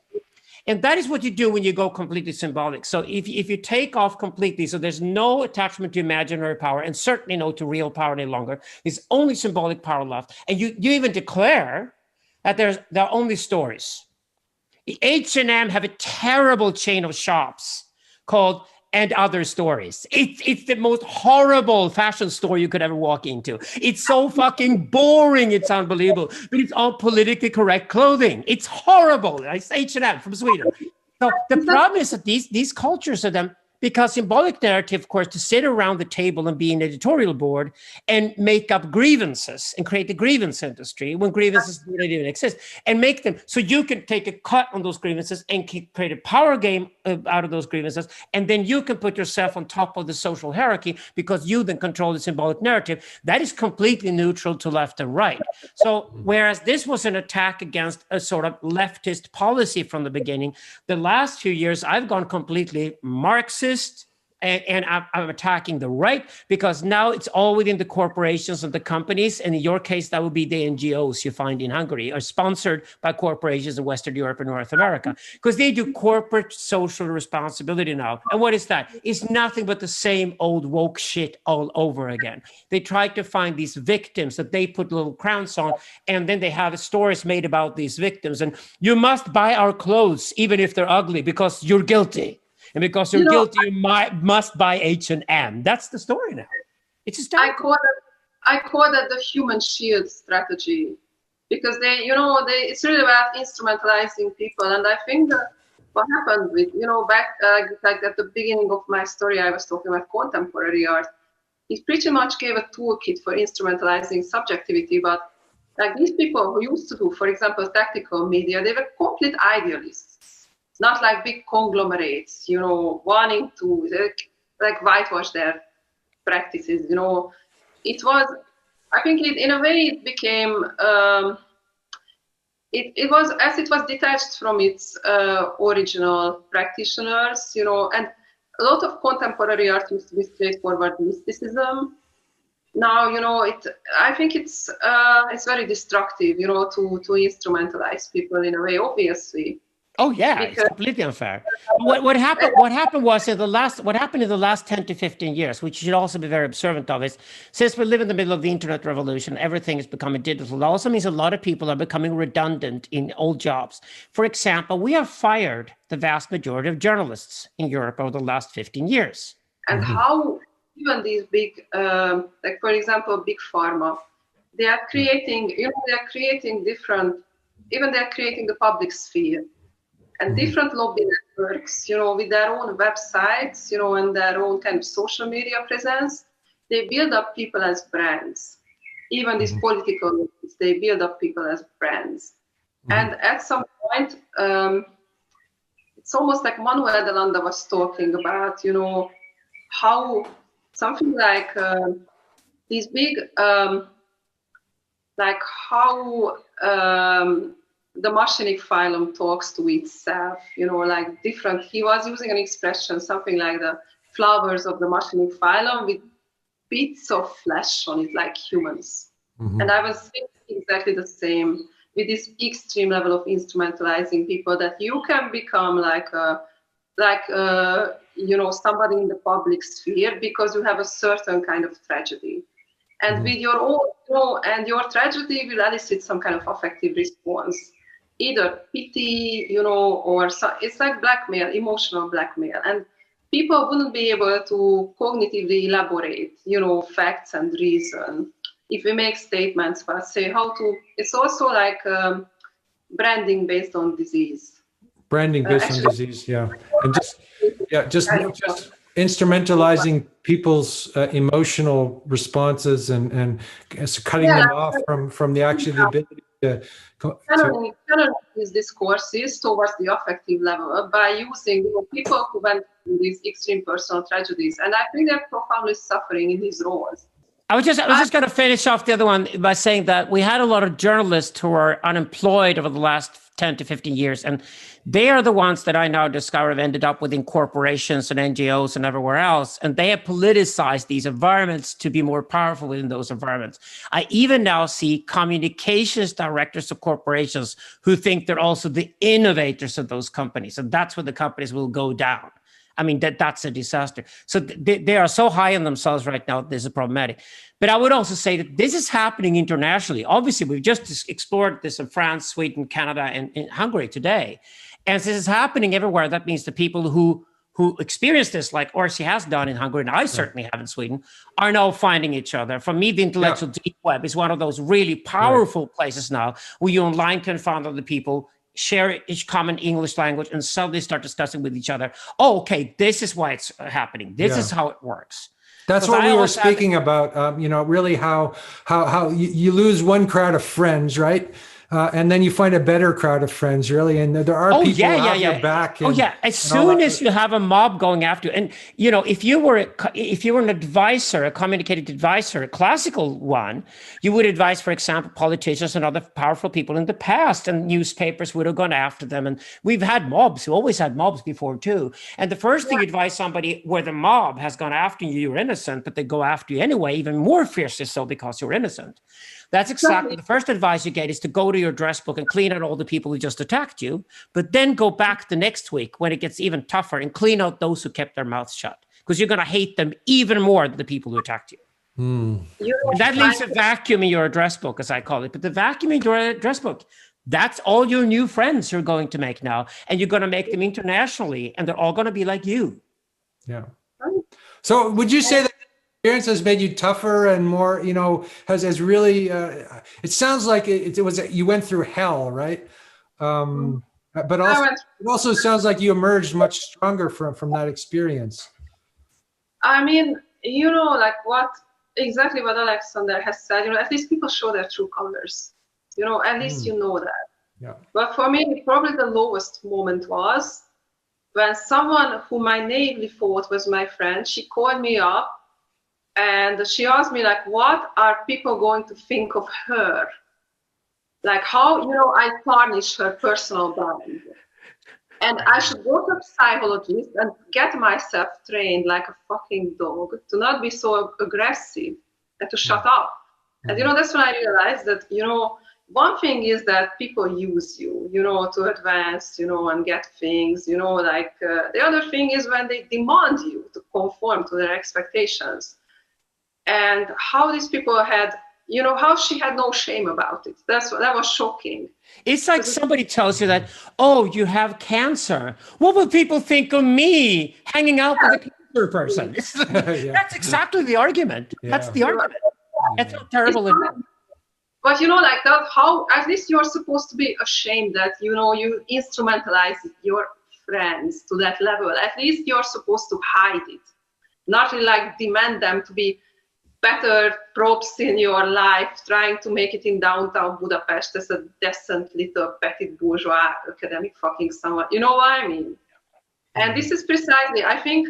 And that is what you do when you go completely symbolic. So if you take off completely, so there's no attachment to imaginary power and certainly no to real power any longer. There's only symbolic power left. And you even declare that there are only stories. H&M have a terrible chain of shops called And Other Stories. It's the most horrible fashion store you could ever walk into. It's so fucking boring. It's unbelievable. But it's all politically correct clothing. It's horrible. It's H&M from Sweden. So the problem is that these cultures are them, because symbolic narrative, of course, to sit around the table and be an editorial board and make up grievances and create the grievance industry when grievances don't even exist, and make them so you can take a cut on those grievances and create a power game out of those grievances. And then you can put yourself on top of the social hierarchy because you then control the symbolic narrative. That is completely neutral to left and right. So whereas this was an attack against a sort of leftist policy from the beginning, the last few years I've gone completely Marxist, and I'm attacking the right, because now it's all within the corporations and the companies. And in your case, that would be the NGOs you find in Hungary, are sponsored by corporations in Western Europe and North America, because they do corporate social responsibility now. And what is that? It's nothing but the same old woke shit all over again. They try to find these victims that they put little crowns on, and then they have stories made about these victims. And you must buy our clothes, even if they're ugly, because you're guilty. And because you're guilty, you must buy H&M. That's the story now. It's just I call that the human shield strategy, because it's really about instrumentalizing people. And I think that what happened with, back like at the beginning of my story, I was talking about contemporary art. It pretty much gave a toolkit for instrumentalizing subjectivity. But like these people who used to do, for example, tactical media, they were complete idealists. Not like big conglomerates, wanting to like whitewash their practices. It was, I think, in a way, it became, it was as it was detached from its original practitioners, and a lot of contemporary art used to be straightforward mysticism. Now, I think it's very destructive, to instrumentalize people in a way, obviously. Oh yeah, it's completely unfair. What happened was what happened in the last 10 to 15 years, which you should also be very observant of, is since we live in the middle of the internet revolution, everything is becoming digital. It also means a lot of people are becoming redundant in old jobs. For example, we have fired the vast majority of journalists in Europe over the last 15 years. And how even these big, like for example, big pharma, they are creating, they're creating the public sphere. And different lobby networks, with their own websites, and their own kind of social media presence, they build up people as brands. Even these political movements, they build up people as brands. And at some point, it's almost like Manuel de Landa was talking about, how something like these big, like how the machinic phylum talks to itself, like different. He was using an expression, something like the flowers of the machinic phylum with bits of flesh on it, like humans. And I was thinking exactly the same with this extreme level of instrumentalizing people, that you can become somebody in the public sphere because you have a certain kind of tragedy. And with your own, and your tragedy will elicit some kind of affective response. Either pity, or it's like blackmail, emotional blackmail. And people wouldn't be able to cognitively elaborate, facts and reason if we make statements, but say how to. It's also like branding based on disease. Branding based on disease, yeah. And just instrumentalizing people's emotional responses and cutting them off from the actual ability to channel these discourses towards the affective level by using people who went through these extreme personal tragedies. And I think they're profoundly suffering in these roles. I was just going to finish off the other one by saying that we had a lot of journalists who are unemployed over the last 10 to 15 years. And they are the ones that I now discover have ended up within corporations and NGOs and everywhere else. And they have politicized these environments to be more powerful within those environments. I even now see communications directors of corporations who think they're also the innovators of those companies. And that's where the companies will go down. I mean, that's a disaster. So they are so high on themselves right now, this is problematic. But I would also say that this is happening internationally. Obviously, we've just explored this in France, Sweden, Canada, and in Hungary today. And this is happening everywhere. That means the people who experience this, like Orissi has done in Hungary, and I certainly have in Sweden, are now finding each other. For me, the intellectual deep web is one of those really powerful places now where you online can find other people, share each common English language, and suddenly start discussing with each other. Oh, okay, this is why it's happening. This is how it works. That's what we were speaking about. Really how you lose one crowd of friends, right? And then you find a better crowd of friends, really. And there are people who have your back. As soon as you have a mob going after you, and if you were an advisor, a communicated advisor, a classical one, you would advise, for example, politicians and other powerful people in the past, and newspapers would have gone after them. And we've had mobs. We always had mobs before too. And the first thing you advise somebody where the mob has gone after you, you're innocent, but they go after you anyway, even more fiercely so because you're innocent. That's exactly the first advice you get, is to go to your address book and clean out all the people who just attacked you, but then go back the next week when it gets even tougher and clean out those who kept their mouths shut, because you're going to hate them even more than the people who attacked you. And that leaves a vacuum in your address book, as I call it. But the vacuum in your address book, that's all your new friends you're going to make now. And you're going to make them internationally, and they're all going to be like you. Yeah. So would you say that experience has made you tougher and more, has really, it sounds like it was, you went through hell, right? But also, it also sounds like you emerged much stronger from that experience. I mean, like exactly what Alexander has said, at least people show their true colors, at least you know that. Yeah. But for me, probably the lowest moment was when someone whom I naively thought was my friend, she called me up and she asked me, like, what are people going to think of her? Like how, I tarnish her personal brand. And I should go to a psychologist and get myself trained like a fucking dog to not be so aggressive and to shut up. And, that's when I realized that, one thing is that people use you, to advance, and get things, the other thing is when they demand you to conform to their expectations. And how these people had, how she had no shame about it. That was shocking. It's like somebody tells you that, oh, you have cancer. What will people think of me hanging out with a cancer person? That's exactly the argument. Yeah. That's the argument. That's how terrible it is. But like that, how at least you're supposed to be ashamed that you instrumentalize your friends to that level. At least you're supposed to hide it, not really like demand them to be better props in your life, trying to make it in downtown Budapest as a decent little petit bourgeois academic fucking someone. You know what I mean? And this is precisely, I think,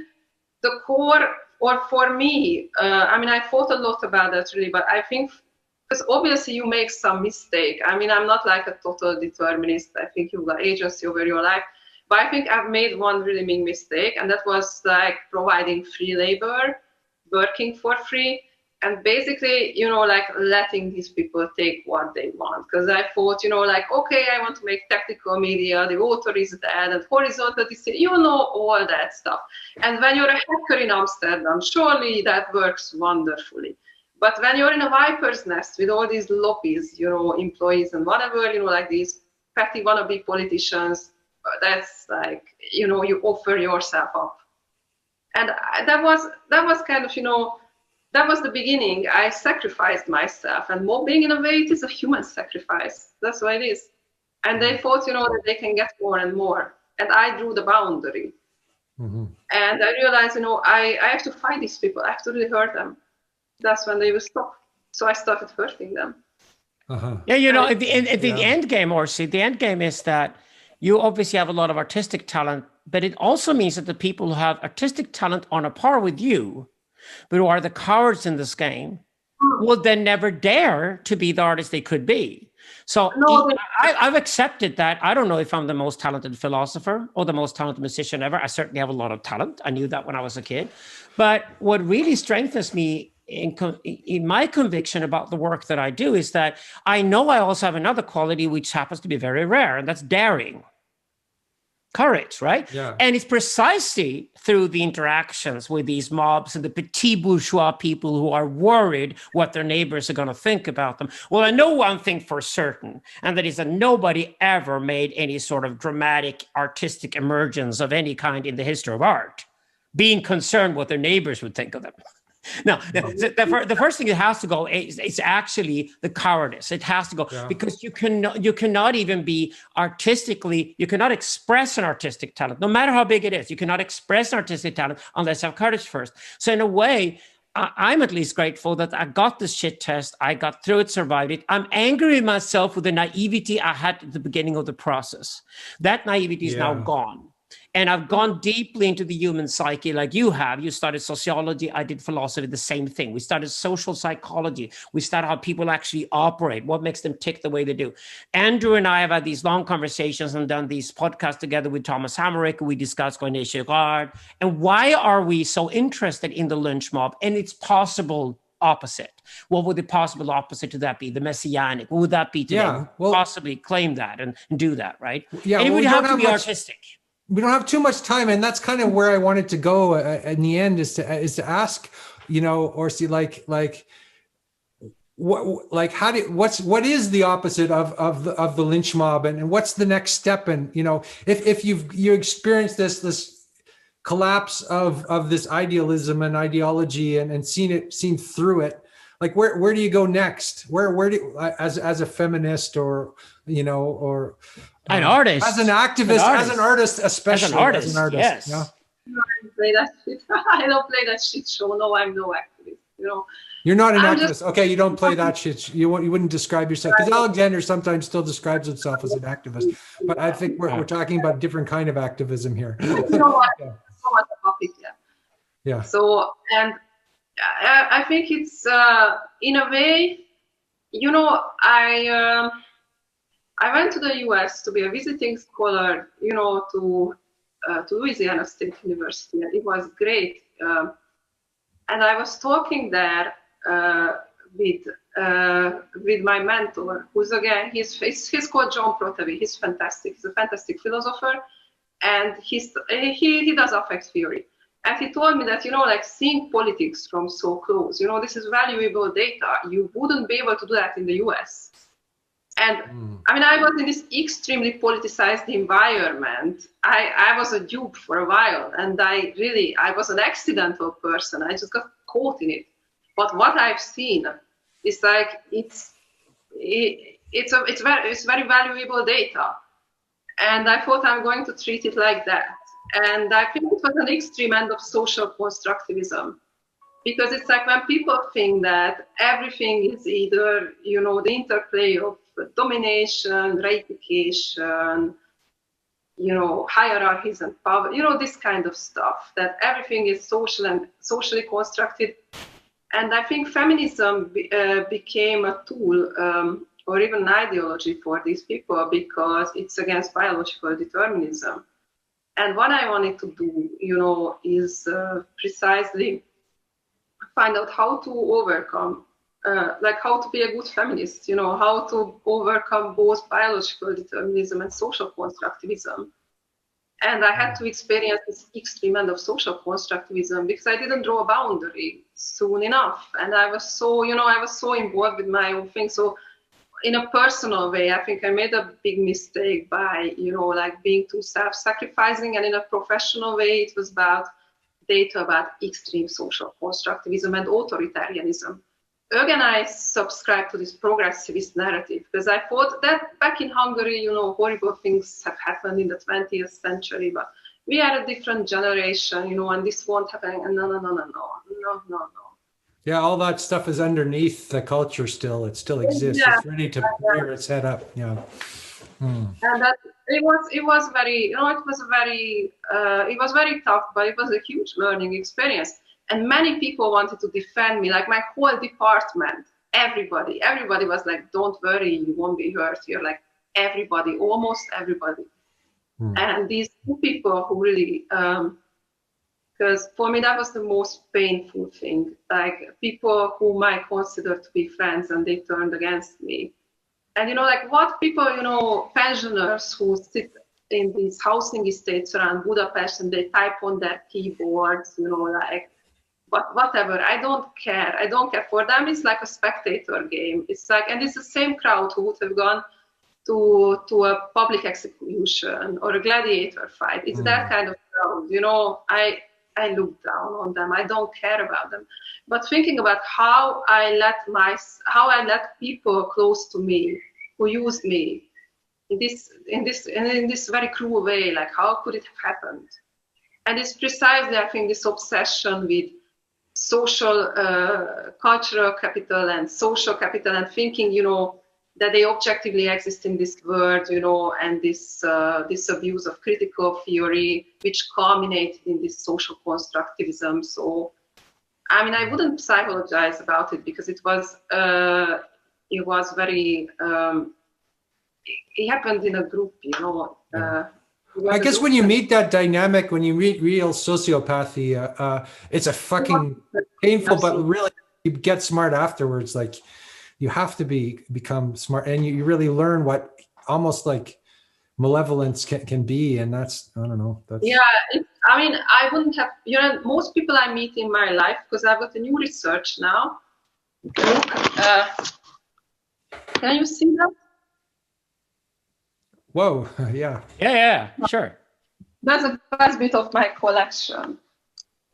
the core, or for me, I thought a lot about that really, but I think, because obviously you make some mistake. I'm not like a total determinist. I think you've got agency over your life. But I think I've made one really big mistake, and that was like providing free labor, working for free, and basically, like letting these people take what they want. Because I thought, okay, I want to make technical media, the author is dead, and horizontal, all that stuff. And when you're a hacker in Amsterdam, surely that works wonderfully. But when you're in a viper's nest with all these lobbies, employees and whatever, like these petty wannabe politicians, that's like, you offer yourself up. And that was kind of, that was the beginning. I sacrificed myself, and mobbing in a way, it is a human sacrifice. That's what it is. And they thought, that they can get more and more. And I drew the boundary. Mm-hmm. And I realized, I have to fight these people. I have to really hurt them. That's when they will stop. So I started hurting them. Yeah, at the end game, Orissi, the end game is that you obviously have a lot of artistic talent, but it also means that the people who have artistic talent on a par with you, but who are the cowards in this game, will then never dare to be the artist they could be. So I've accepted that. I don't know if I'm the most talented philosopher or the most talented musician ever. I certainly have a lot of talent. I knew that when I was a kid. But what really strengthens me in my conviction about the work that I do is that I know I also have another quality which happens to be very rare, and that's daring. Courage, right? Yeah. And it's precisely through the interactions with these mobs and the petit bourgeois people who are worried what their neighbors are going to think about them. Well, I know one thing for certain, and that is that nobody ever made any sort of dramatic artistic emergence of any kind in the history of art, being concerned what their neighbors would think of them. No, the first thing that has to go is actually the cowardice. It has to go because you cannot even be artistically, you cannot express an artistic talent, no matter how big it is. You cannot express an artistic talent unless you have courage first. So in a way, I'm at least grateful that I got this shit test. I got through it, survived it. I'm angry with myself with the naivety I had at the beginning of the process. That naivety is now gone. And I've gone deeply into the human psyche like you have. You started sociology. I did philosophy, the same thing. We started social psychology. We started how people actually operate, what makes them tick the way they do. Andrew and I have had these long conversations and done these podcasts together with Thomas Hammerich. We discussed Corvinus and why are we so interested in the lynch mob and its possible opposite. What would the possible opposite to that be? The messianic. What would that be today? Possibly claim that and do that, right? Yeah, and it would have to be artistic. We don't have too much time, and that's kind of where I wanted to go in the end is to ask, Orissi, what is the opposite of the lynch mob, and what's the next step? And if you experience this collapse of this idealism and ideology and seen through it, like where do you go next? Where do as a feminist or an artist, as an activist, as an artist, especially as an artist, yes. I don't play that shit. I don't play that shit show. No, I'm no activist. You're not an activist. Okay, you don't play that shit. You wouldn't describe yourself, because Alexander sometimes still describes himself as an activist. But I think we're talking about a different kind of activism here. Yeah. So, and I think it's in a way, I went to the US to be a visiting scholar, to Louisiana State University, and it was great. And I was talking there with my mentor, who's again, he's called John Protevi. He's fantastic. He's a fantastic philosopher, and he does affect theory. And he told me that, seeing politics from so close, this is valuable data. You wouldn't be able to do that in the US. And I was in this extremely politicized environment. I was a dupe for a while, and I was an accidental person. I just got caught in it. But what I've seen is it's very valuable data. And I thought I'm going to treat it like that. And I think it was an extreme end of social constructivism. Because it's like when people think that everything is either, the interplay of domination, reification, hierarchies and power, this kind of stuff, that everything is social and socially constructed. And I think feminism became a tool or even an ideology for these people because it's against biological determinism. And what I wanted to do, is precisely find out how to overcome, how to be a good feminist, how to overcome both biological determinism and social constructivism. And I had to experience this extreme end of social constructivism because I didn't draw a boundary soon enough. And I was so, involved with my own thing. So in a personal way, I think I made a big mistake by, being too self-sacrificing. And in a professional way, it was about data about extreme social constructivism and authoritarianism. Again, I subscribe to this progressivist narrative because I thought that back in Hungary, horrible things have happened in the 20th century, but we are a different generation, and this won't happen. And no. Yeah, all that stuff is underneath the culture still. It still exists. Yeah. It's ready to rear its head up. Yeah. And that it was very, it was very tough, but it was a huge learning experience. And many people wanted to defend me, like my whole department, everybody was like, don't worry, you won't be hurt. You're like, everybody, almost everybody. And these two people who really, because for me, that was the most painful thing. Like people whom I considered to be friends and they turned against me. And, like what people, pensioners who sit in these housing estates around Budapest and they type on their keyboards, like, but whatever, I don't care. I don't care. For them, it's like a spectator game. It's like, and it's the same crowd who would have gone to a public execution or a gladiator fight. It's that kind of crowd, I look down on them. I don't care about them. But thinking about how I let people close to me who used me in this very cruel way, like how could it have happened? And it's precisely, I think, this obsession with social, cultural capital and social capital, and thinking, that they objectively exist in this world, and this abuse of critical theory, which culminated in this social constructivism. So, I mean, I wouldn't psychologize about it because it was very. It happened in a group, I guess when you meet that dynamic, when you meet real sociopathy, it's a fucking painful, but really you get smart afterwards. Like you have to become smart, and you really learn what almost like malevolence can be. And that's, I don't know. That's... Yeah, I mean, I wouldn't have, most people I meet in my life, because I've got a new research now. Can you see that? Whoa, yeah. Yeah, sure. That's a first bit of my collection.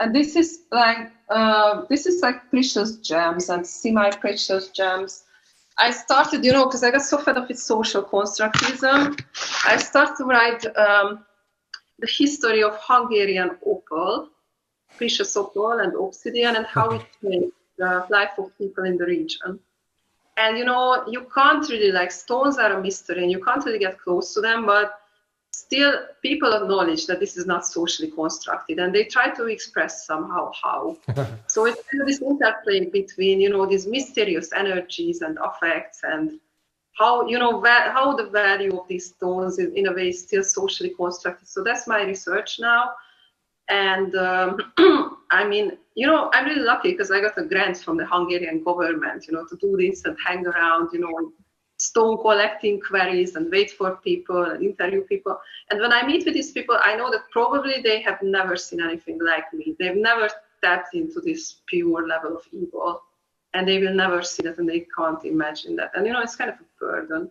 And this is like precious gems and semi-precious gems. I started, because I got so fed up with social constructivism, I started to write the history of Hungarian opal, precious opal and obsidian, and how it changed the life of people in the region. And, you can't really, like, stones are a mystery and you can't really get close to them, but still people acknowledge that this is not socially constructed and they try to express somehow how. So it's this interplay between, these mysterious energies and affects and how, how the value of these stones is in a way still socially constructed. So that's my research now. And I mean, I'm really lucky because I got a grant from the Hungarian government, to do this and hang around, stone collecting quarries and wait for people and interview people. And when I meet with these people, I know that probably they have never seen anything like me. They've never tapped into this pure level of evil, and they will never see that, and they can't imagine that. And, it's kind of a burden,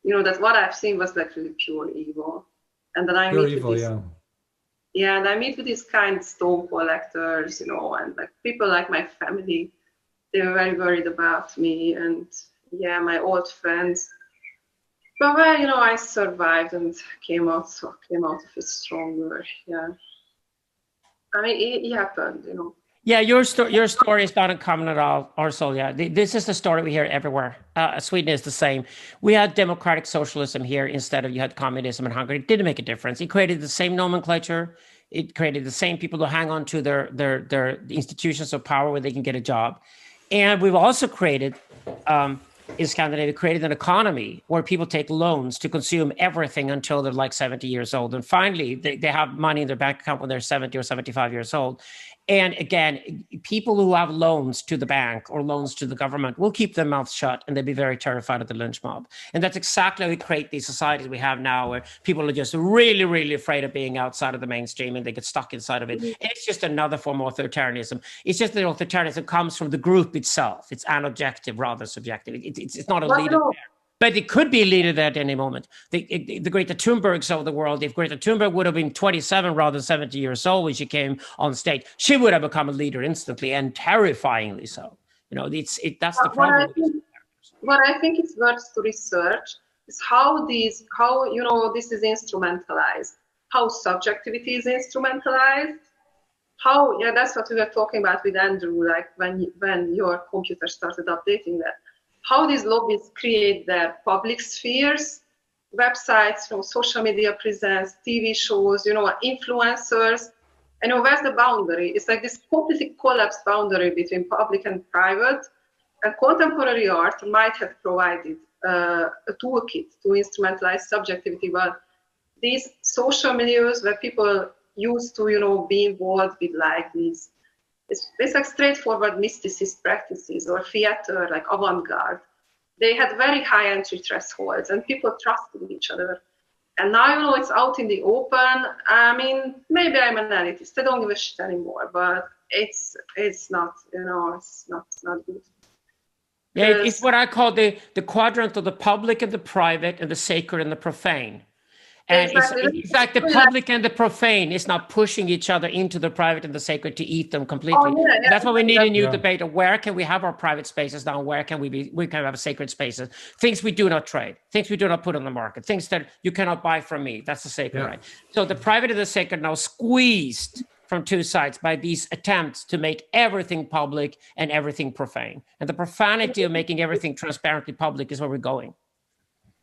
that what I've seen was like really pure evil. And then I pure meet evil, with these, yeah. Yeah, and I meet with these kind stone collectors, and like people like my family, they were very worried about me, and yeah, my old friends. But well, I survived and came out of it stronger. Yeah, I mean, it happened, Yeah, your story is not uncommon at all, Orsolya. This is the story we hear everywhere. Sweden is the same. We had democratic socialism here instead of you had communism in Hungary. It didn't make a difference. It created the same nomenclature. It created the same people to hang on to their institutions of power where they can get a job. And we've also created, in Scandinavia, created an economy where people take loans to consume everything until they're like 70 years old. And finally, they have money in their bank account when they're 70 or 75 years old. And again, people who have loans to the bank or loans to the government will keep their mouths shut and they'll be very terrified of the lynch mob. And that's exactly how we create these societies we have now where people are just really, really afraid of being outside of the mainstream and they get stuck inside of it. And it's just another form of authoritarianism. It's just that authoritarianism comes from the group itself. It's unobjective rather subjective. It's not a leader there. But it could be a leader there at any moment. The Greta Thunbergs of the world, if Greta Thunberg would have been 27 rather than 70 years old when she came on stage, she would have become a leader instantly and terrifyingly so. That's the problem. What I think is worth to research is how this is instrumentalized, how subjectivity is instrumentalized, how, that's what we were talking about with Andrew, like when your computer started updating that. How these lobbies create their public spheres, websites, social media presence, TV shows, influencers, And where's the boundary? It's like this completely collapsed boundary between public and private. And contemporary art might have provided a toolkit to instrumentalize subjectivity, but these social milieus where people used to, be involved with like these, it's like straightforward mysticist practices or theater, like avant-garde. They had very high entry thresholds and people trusted each other. And now, it's out in the open. I mean, maybe I'm an elitist. I don't give a shit anymore, but it's not, it's not good. Yeah, it's what I call the quadrant of the public and the private and the sacred and the profane. And exactly. it's like the public and the profane is not pushing each other into the private and the sacred to eat them completely. Oh, yeah, That's why we need a new debate of where can we have our private spaces now? Where can we can have sacred spaces? Things we do not trade, things we do not put on the market, things that you cannot buy from me. That's the sacred right. So the private and the sacred now squeezed from two sides by these attempts to make everything public and everything profane. And the profanity of making everything transparently public is where we're going.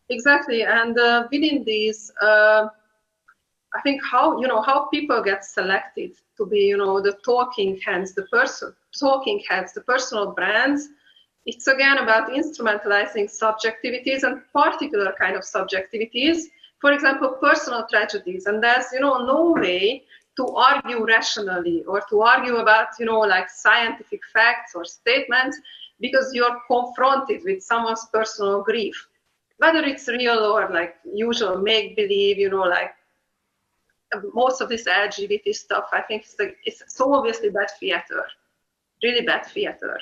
Exactly, and within these, I think how people get selected to be, the talking heads, the personal brands. It's again about instrumentalizing subjectivities and particular kind of subjectivities. For example, personal tragedies, and there's no way to argue rationally or to argue about like scientific facts or statements because you're confronted with someone's personal grief. Whether it's real or like usual make-believe, like most of this LGBT stuff, I think it's so obviously bad theater, really bad theater.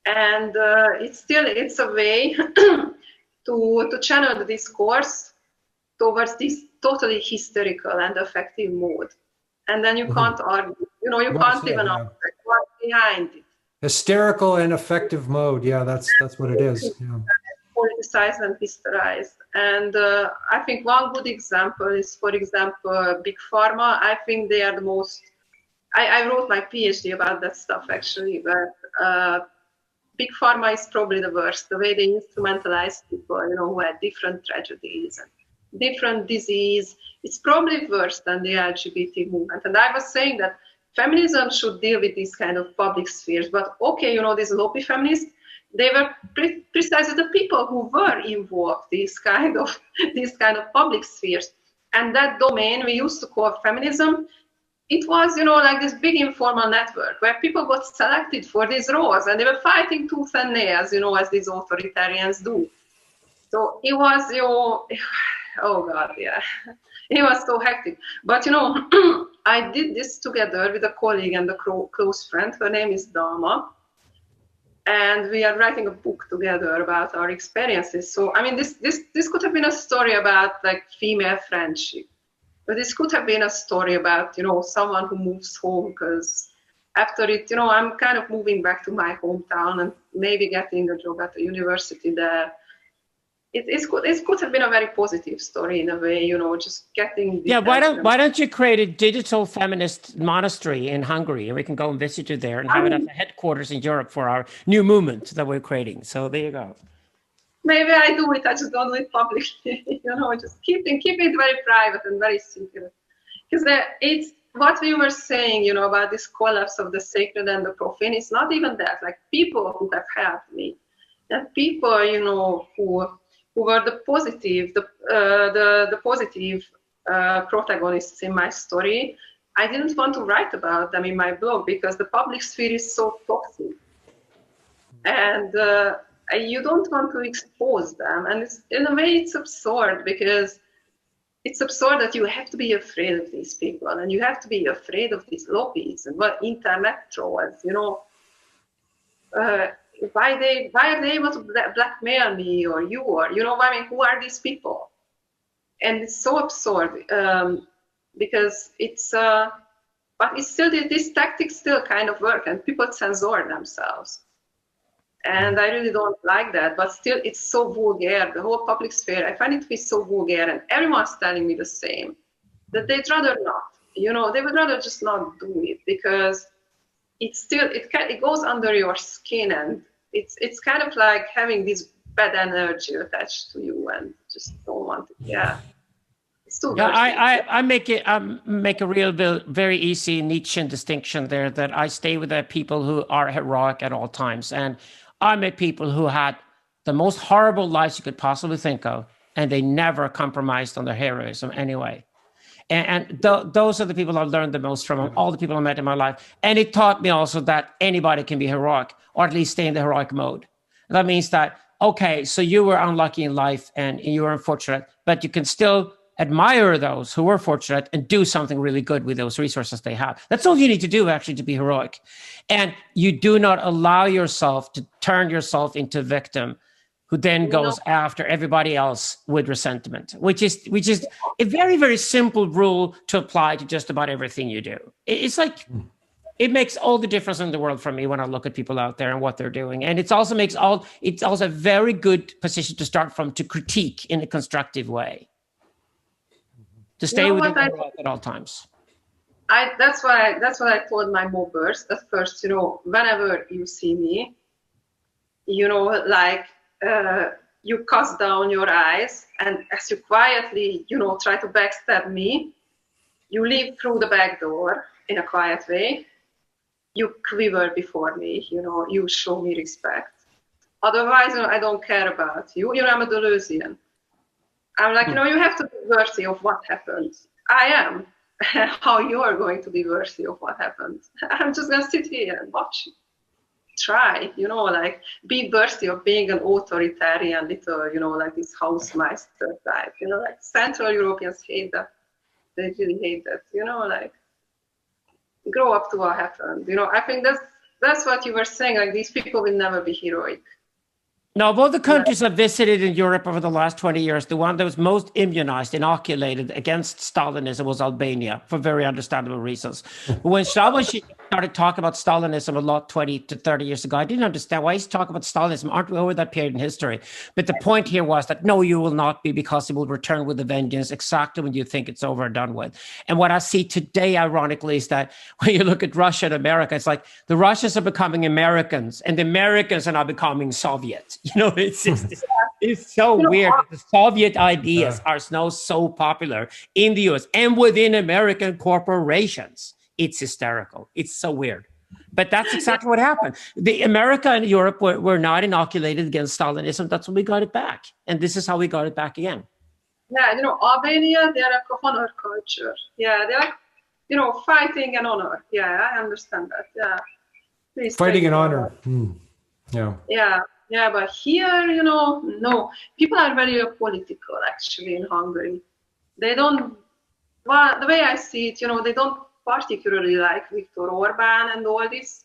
And it's a way to channel the discourse towards this totally hysterical and affective mode. And then you can't argue, you can't even argue what's behind it. Hysterical and affective mode, yeah, that's what it is. Yeah. Politicized and hysterized. And I think one good example is, for example, Big Pharma. I think they are the most, I wrote my PhD about that stuff actually, but Big Pharma is probably the worst, the way they instrumentalize people, who had different tragedies and different disease. It's probably worse than the LGBT movement. And I was saying that feminism should deal with these kind of public spheres, but okay, these lobby feminists, they were precisely the people who were involved these kind of public spheres. And that domain we used to call feminism, it was, like this big informal network where people got selected for these roles and they were fighting tooth and nails, as these authoritarians do. So it was, oh God, yeah, it was so hectic. But, I did this together with a colleague and a close friend. Her name is Dama. And we are writing a book together about our experiences. So, I mean, this could have been a story about like female friendship, but this could have been a story about, someone who moves home because after it, I'm kind of moving back to my hometown and maybe getting a job at the university there. It could have been a very positive story in a way, just getting. Yeah, why don't you create a digital feminist monastery in Hungary and we can go and visit you there and have it as a headquarters in Europe for our new movement that we're creating. So there you go. Maybe I do it. I just don't do it publicly. Just keep it very private and very secret. Because it's what we were saying, about this collapse of the sacred and the profane. It's not even that. Like people who have helped me, that people, who were the positive, the positive protagonists in my story. I didn't want to write about them in my blog because the public sphere is so toxic, and you don't want to expose them. And in a way, it's absurd because it's absurd that you have to be afraid of these people and you have to be afraid of these lobbies and internet trolls. Why are they able to blackmail me or you or who are these people? And it's so absurd because but it's still these tactics still kind of work and people censor themselves, and I really don't like that. But still, it's so vulgar. The whole public sphere, I find it to be so vulgar, and everyone's telling me the same, that they'd rather not. They would rather just not do it because it goes under your skin and it's kind of like having this bad energy attached to you and just don't want it. Yeah. It's too I make a real very easy Nietzschean distinction there, that I stay with the people who are heroic at all times, and I met people who had the most horrible lives you could possibly think of, and they never compromised on their heroism anyway. And those are the people I learned the most from, all the people I met in my life. And it taught me also that anybody can be heroic, or at least stay in the heroic mode. And that means that, okay, so you were unlucky in life and you were unfortunate, but you can still admire those who were fortunate and do something really good with those resources they have. That's all you need to do, actually, to be heroic. And you do not allow yourself to turn yourself into a victim who then goes after everybody else with resentment, which is a very, very simple rule to apply to just about everything you do. It's like, it makes all the difference in the world for me when I look at people out there and what they're doing. And it's also a very good position to start from, to critique in a constructive way, to stay with it at all times. That's what I told my mobbers at first, whenever you see me, you cast down your eyes, and as you quietly, try to backstab me, you leave through the back door in a quiet way. You quiver before me, you show me respect. Otherwise, I don't care about you. I'm a Deleuzian. I'm like, you have to be worthy of what happened. I am. How you are going to be worthy of what happened? I'm just going to sit here and watch you. Try, be worthy of being an authoritarian little, like this Hausmeister type, like Central Europeans hate that. They really hate that, grow up to what happened. I think that's what you were saying, like these people will never be heroic. Now, of all the countries I've visited in Europe over the last 20 years, the one that was most immunized, inoculated against Stalinism was Albania, for very understandable reasons. But when Slavoj started talking about Stalinism a lot 20 to 30 years ago, I didn't understand why he's talking about Stalinism. Aren't we over that period in history? But the point here was that, no, you will not be, because it will return with a vengeance exactly when you think it's over and done with. And what I see today, ironically, is that when you look at Russia and America, it's like the Russians are becoming Americans and the Americans are now becoming Soviet. It's so weird. The Soviet ideas are now so popular in the US and within American corporations. It's hysterical. It's so weird. But that's exactly what happened. America and Europe were not inoculated against Stalinism. That's when we got it back. And this is how we got it back again. Yeah, Albania, they're like a honor culture. Yeah, they're like, fighting and honor. Yeah, I understand that. Yeah. Please fighting and honor. Yeah. Yeah, but here, no. People are very political, actually, in Hungary. They don't, well, the way I see it, they don't particularly like Viktor Orban and all this,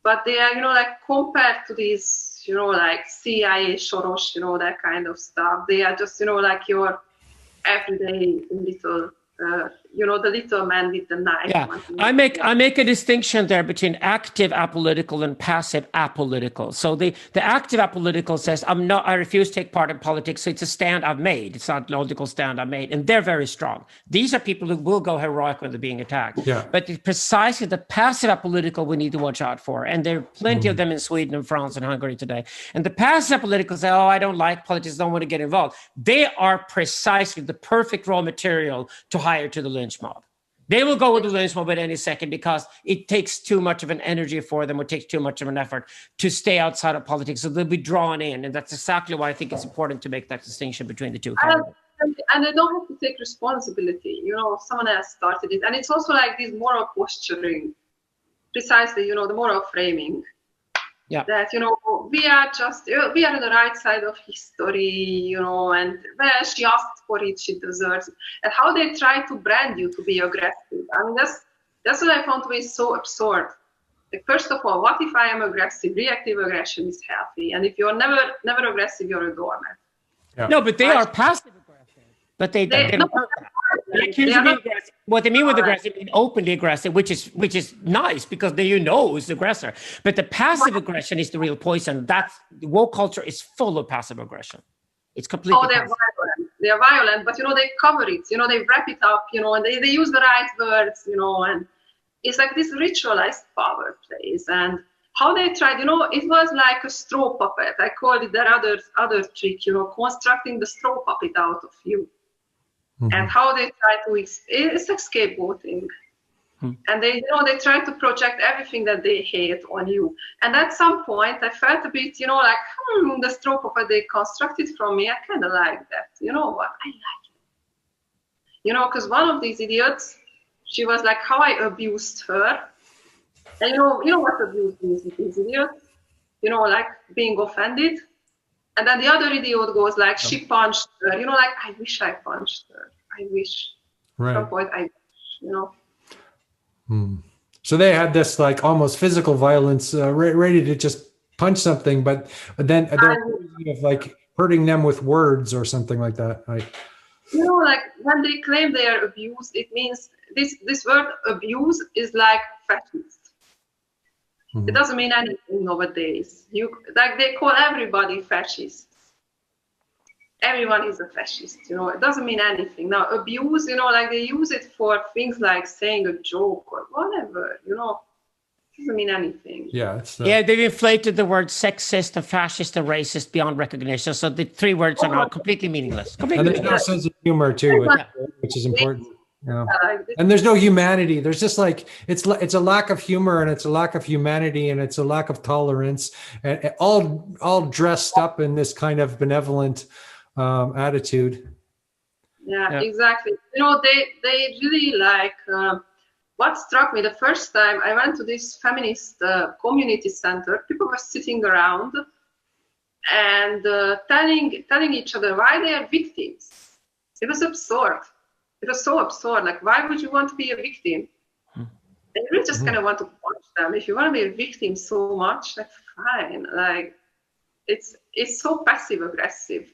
but they are, compared to these, like CIA, Soros, that kind of stuff. They are just, like your everyday little, the little man with the knife. Yeah, I make a distinction there between active apolitical and passive apolitical. So the active apolitical says, I refuse to take part in politics. So it's a stand I've made. It's not a logical stand I've made. And they're very strong. These are people who will go heroic when they're being attacked. Yeah. But it's precisely the passive apolitical we need to watch out for. And there are plenty of them in Sweden and France and Hungary today. And the passive apolitical say, I don't like politics, don't want to get involved. They are precisely the perfect raw material to hire to the lynch mob. They will go with the lynch mob at any second because it takes too much of an energy for them, or takes too much of an effort to stay outside of politics. So they'll be drawn in. And that's exactly why I think it's important to make that distinction between the two. And they don't have to take responsibility. Someone else started it. And it's also like this moral posturing, precisely, the moral framing. Yeah. That, we are on the right side of history, and well, she asked for it, she deserves it. And how they try to brand you to be aggressive. I mean, that's what I found to be so absurd. Like, first of all, what if I am aggressive? Reactive aggression is healthy. And if you're never aggressive, you're a doormat. Yeah. No, but they are passive aggressive. But they don't work that. They accuse you of being aggressive. What they mean with aggressive is openly aggressive, which is nice because then who's the aggressor. But the passive aggression is the real poison. That's woke culture is full of passive aggression. It's completely. They're violent. They're violent, but they cover it. They wrap it up. And they use the right words. And it's like this ritualized power plays. And how they tried. It was like a straw puppet. I called it that other trick. Constructing the straw puppet out of you. and how they try to, it's like scapegoating. And they, they try to project everything that they hate on you. And at some point, I felt a bit, like, the stroke of a day constructed from me. I kind of like that. You know what? I like it. Because one of these idiots, she was like, how I abused her. And you know what abuse means with these idiots? Like being offended. And then the other idiot goes like, she punched her. Like, I wish I punched her. I wish. At some point, I wish, So they had this like almost physical violence, ready to just punch something, but then they're like hurting them with words or something like that. Like when they claim they are abused, it means this word abuse is like fascist. It doesn't mean anything nowadays. They call everybody fascist. Everyone is a fascist, it doesn't mean anything. Now, abuse, like they use it for things like saying a joke or whatever, it doesn't mean anything. Yeah. Yeah, they've inflated the word sexist and fascist and racist beyond recognition. So the three words are now completely meaningless. And there's no sense of humor too, which is important. And there's no humanity. There's just like, it's a lack of humor, and it's a lack of humanity, and it's a lack of tolerance, and all dressed up in this kind of benevolent attitude. Yeah, exactly. They really like, what struck me the first time I went to this feminist community center, people were sitting around and telling each other why they are victims. It was absurd. It was so absurd. Like, why would you want to be a victim? And you really just kind of want to punch them. If you want to be a victim so much, like, fine. Like, it's so passive aggressive.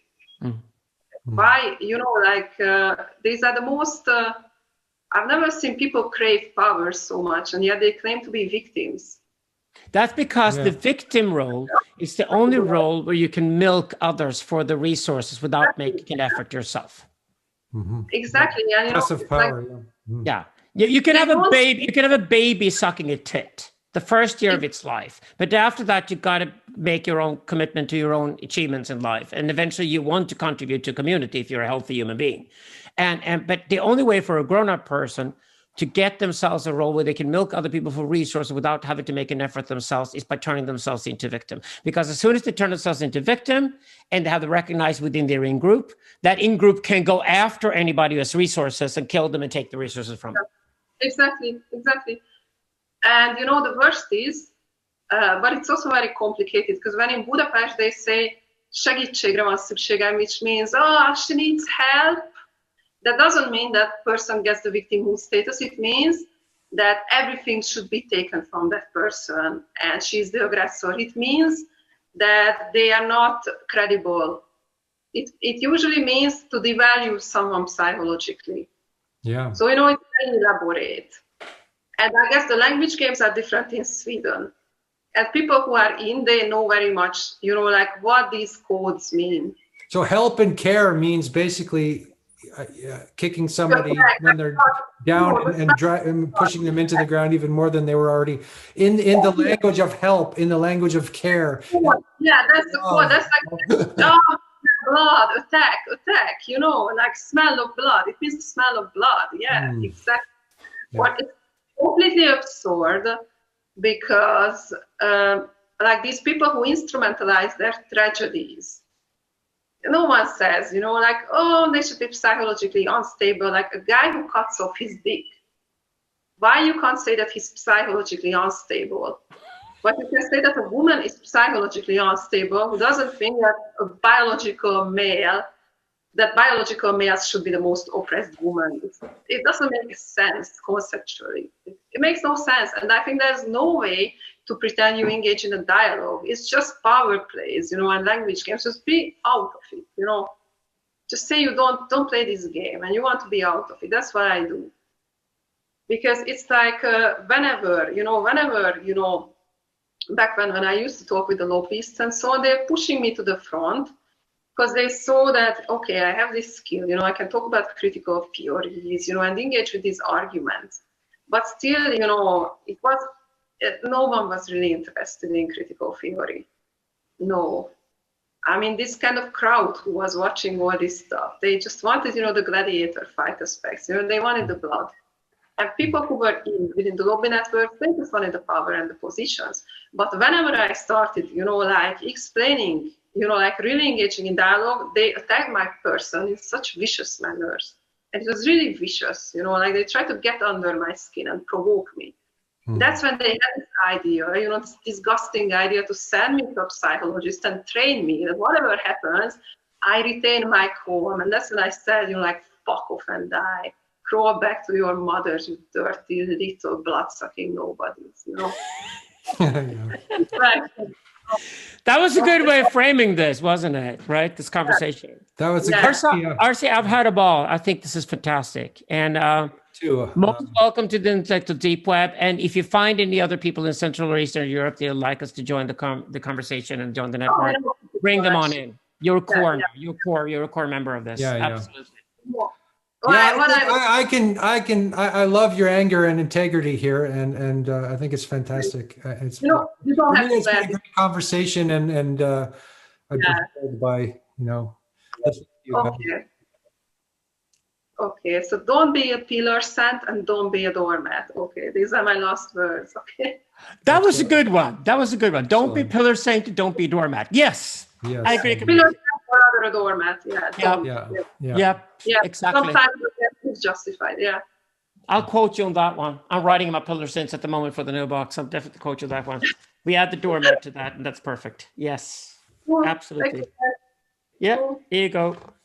Why, these are the most, I've never seen people crave power so much, and yet they claim to be victims. That's because the victim role is the only role where you can milk others for the resources without making an effort yourself. Exactly. And, passive power. You can have a baby. You can have a baby sucking a tit the first year of its life, but after that, you've got to make your own commitment to your own achievements in life, and eventually, you want to contribute to a community if you're a healthy human being. But the only way for a grown-up person to get themselves a role where they can milk other people for resources without having to make an effort themselves is by turning themselves into victim. Because as soon as they turn themselves into victim and they have to recognize within their in-group, that in-group can go after anybody who has resources and kill them and take the resources from them. Exactly. And the worst is, but it's also very complicated, because when in Budapest they say segítségre van szükségem, which means, she needs help. That doesn't mean that person gets the victimhood status. It means that everything should be taken from that person and she's the aggressor. It means that they are not credible. It usually means to devalue someone psychologically. Yeah. So, it's very elaborate. And I guess the language games are different in Sweden. And people who are they know very much, like what these codes mean. So help and care means basically kicking somebody when they're down and pushing them into the ground even more than they were already in the language of help, in the language of care. Yeah, that's the code. That's like, blood, attack, like smell of blood. It means the smell of blood. Yeah, exactly. Yeah. But it's completely absurd, because like these people who instrumentalize their tragedies, no one says, they should be psychologically unstable, like a guy who cuts off his dick. Why you can't say that he's psychologically unstable? But you can say that a woman is psychologically unstable who doesn't think that biological males should be the most oppressed woman. It doesn't make sense conceptually. It makes no sense. And I think there's no way to pretend you engage in a dialogue. It's just power plays, and language games. Just be out of it, Just say you don't play this game and you want to be out of it. That's what I do. Because it's like whenever, back when I used to talk with the lobbyists and so on, they're pushing me to the front because they saw that, okay, I have this skill, I can talk about critical theories, and engage with these arguments. But still, no one was really interested in critical theory. No. I mean, this kind of crowd who was watching all this stuff, they just wanted, the gladiator fight aspects. They wanted the blood. And people who were within the lobby network, they just wanted the power and the positions. But whenever I started, like explaining, like really engaging in dialogue, they attacked my person in such vicious manners. And it was really vicious, like they tried to get under my skin and provoke me. That's when they had this idea, this disgusting idea to send me to a psychologist and train me that whatever happens, I retain my calm. And that's when I said, like, fuck off and die. Crawl back to your mothers, you dirty little blood-sucking nobodies, That was a good way of framing this, wasn't it? Right? This conversation. That was Orissi, I've had a ball. I think this is fantastic. And most welcome to the Intellectual Deep Web. And if you find any other people in Central or Eastern Europe that would like us to join the conversation and join the network, bring them on in. You're a core now. You're a core member of this. Absolutely. I love your anger and integrity here, and I think it's fantastic. It's you don't have to been a great conversation, and I've been told by Okay, so don't be a pillar saint and don't be a doormat. Okay, these are my last words. Okay. That was a good one. Don't be pillar saint, don't be doormat. Yes. I agree. Pillar saint or rather a doormat. Yeah, exactly. Sometimes it's justified. Yeah. I'll quote you on that one. I'm writing my pillar saints at the moment for the new box. I'm definitely quote you that one. We add the doormat to that, and that's perfect. Yes, absolutely. Yeah, here you go.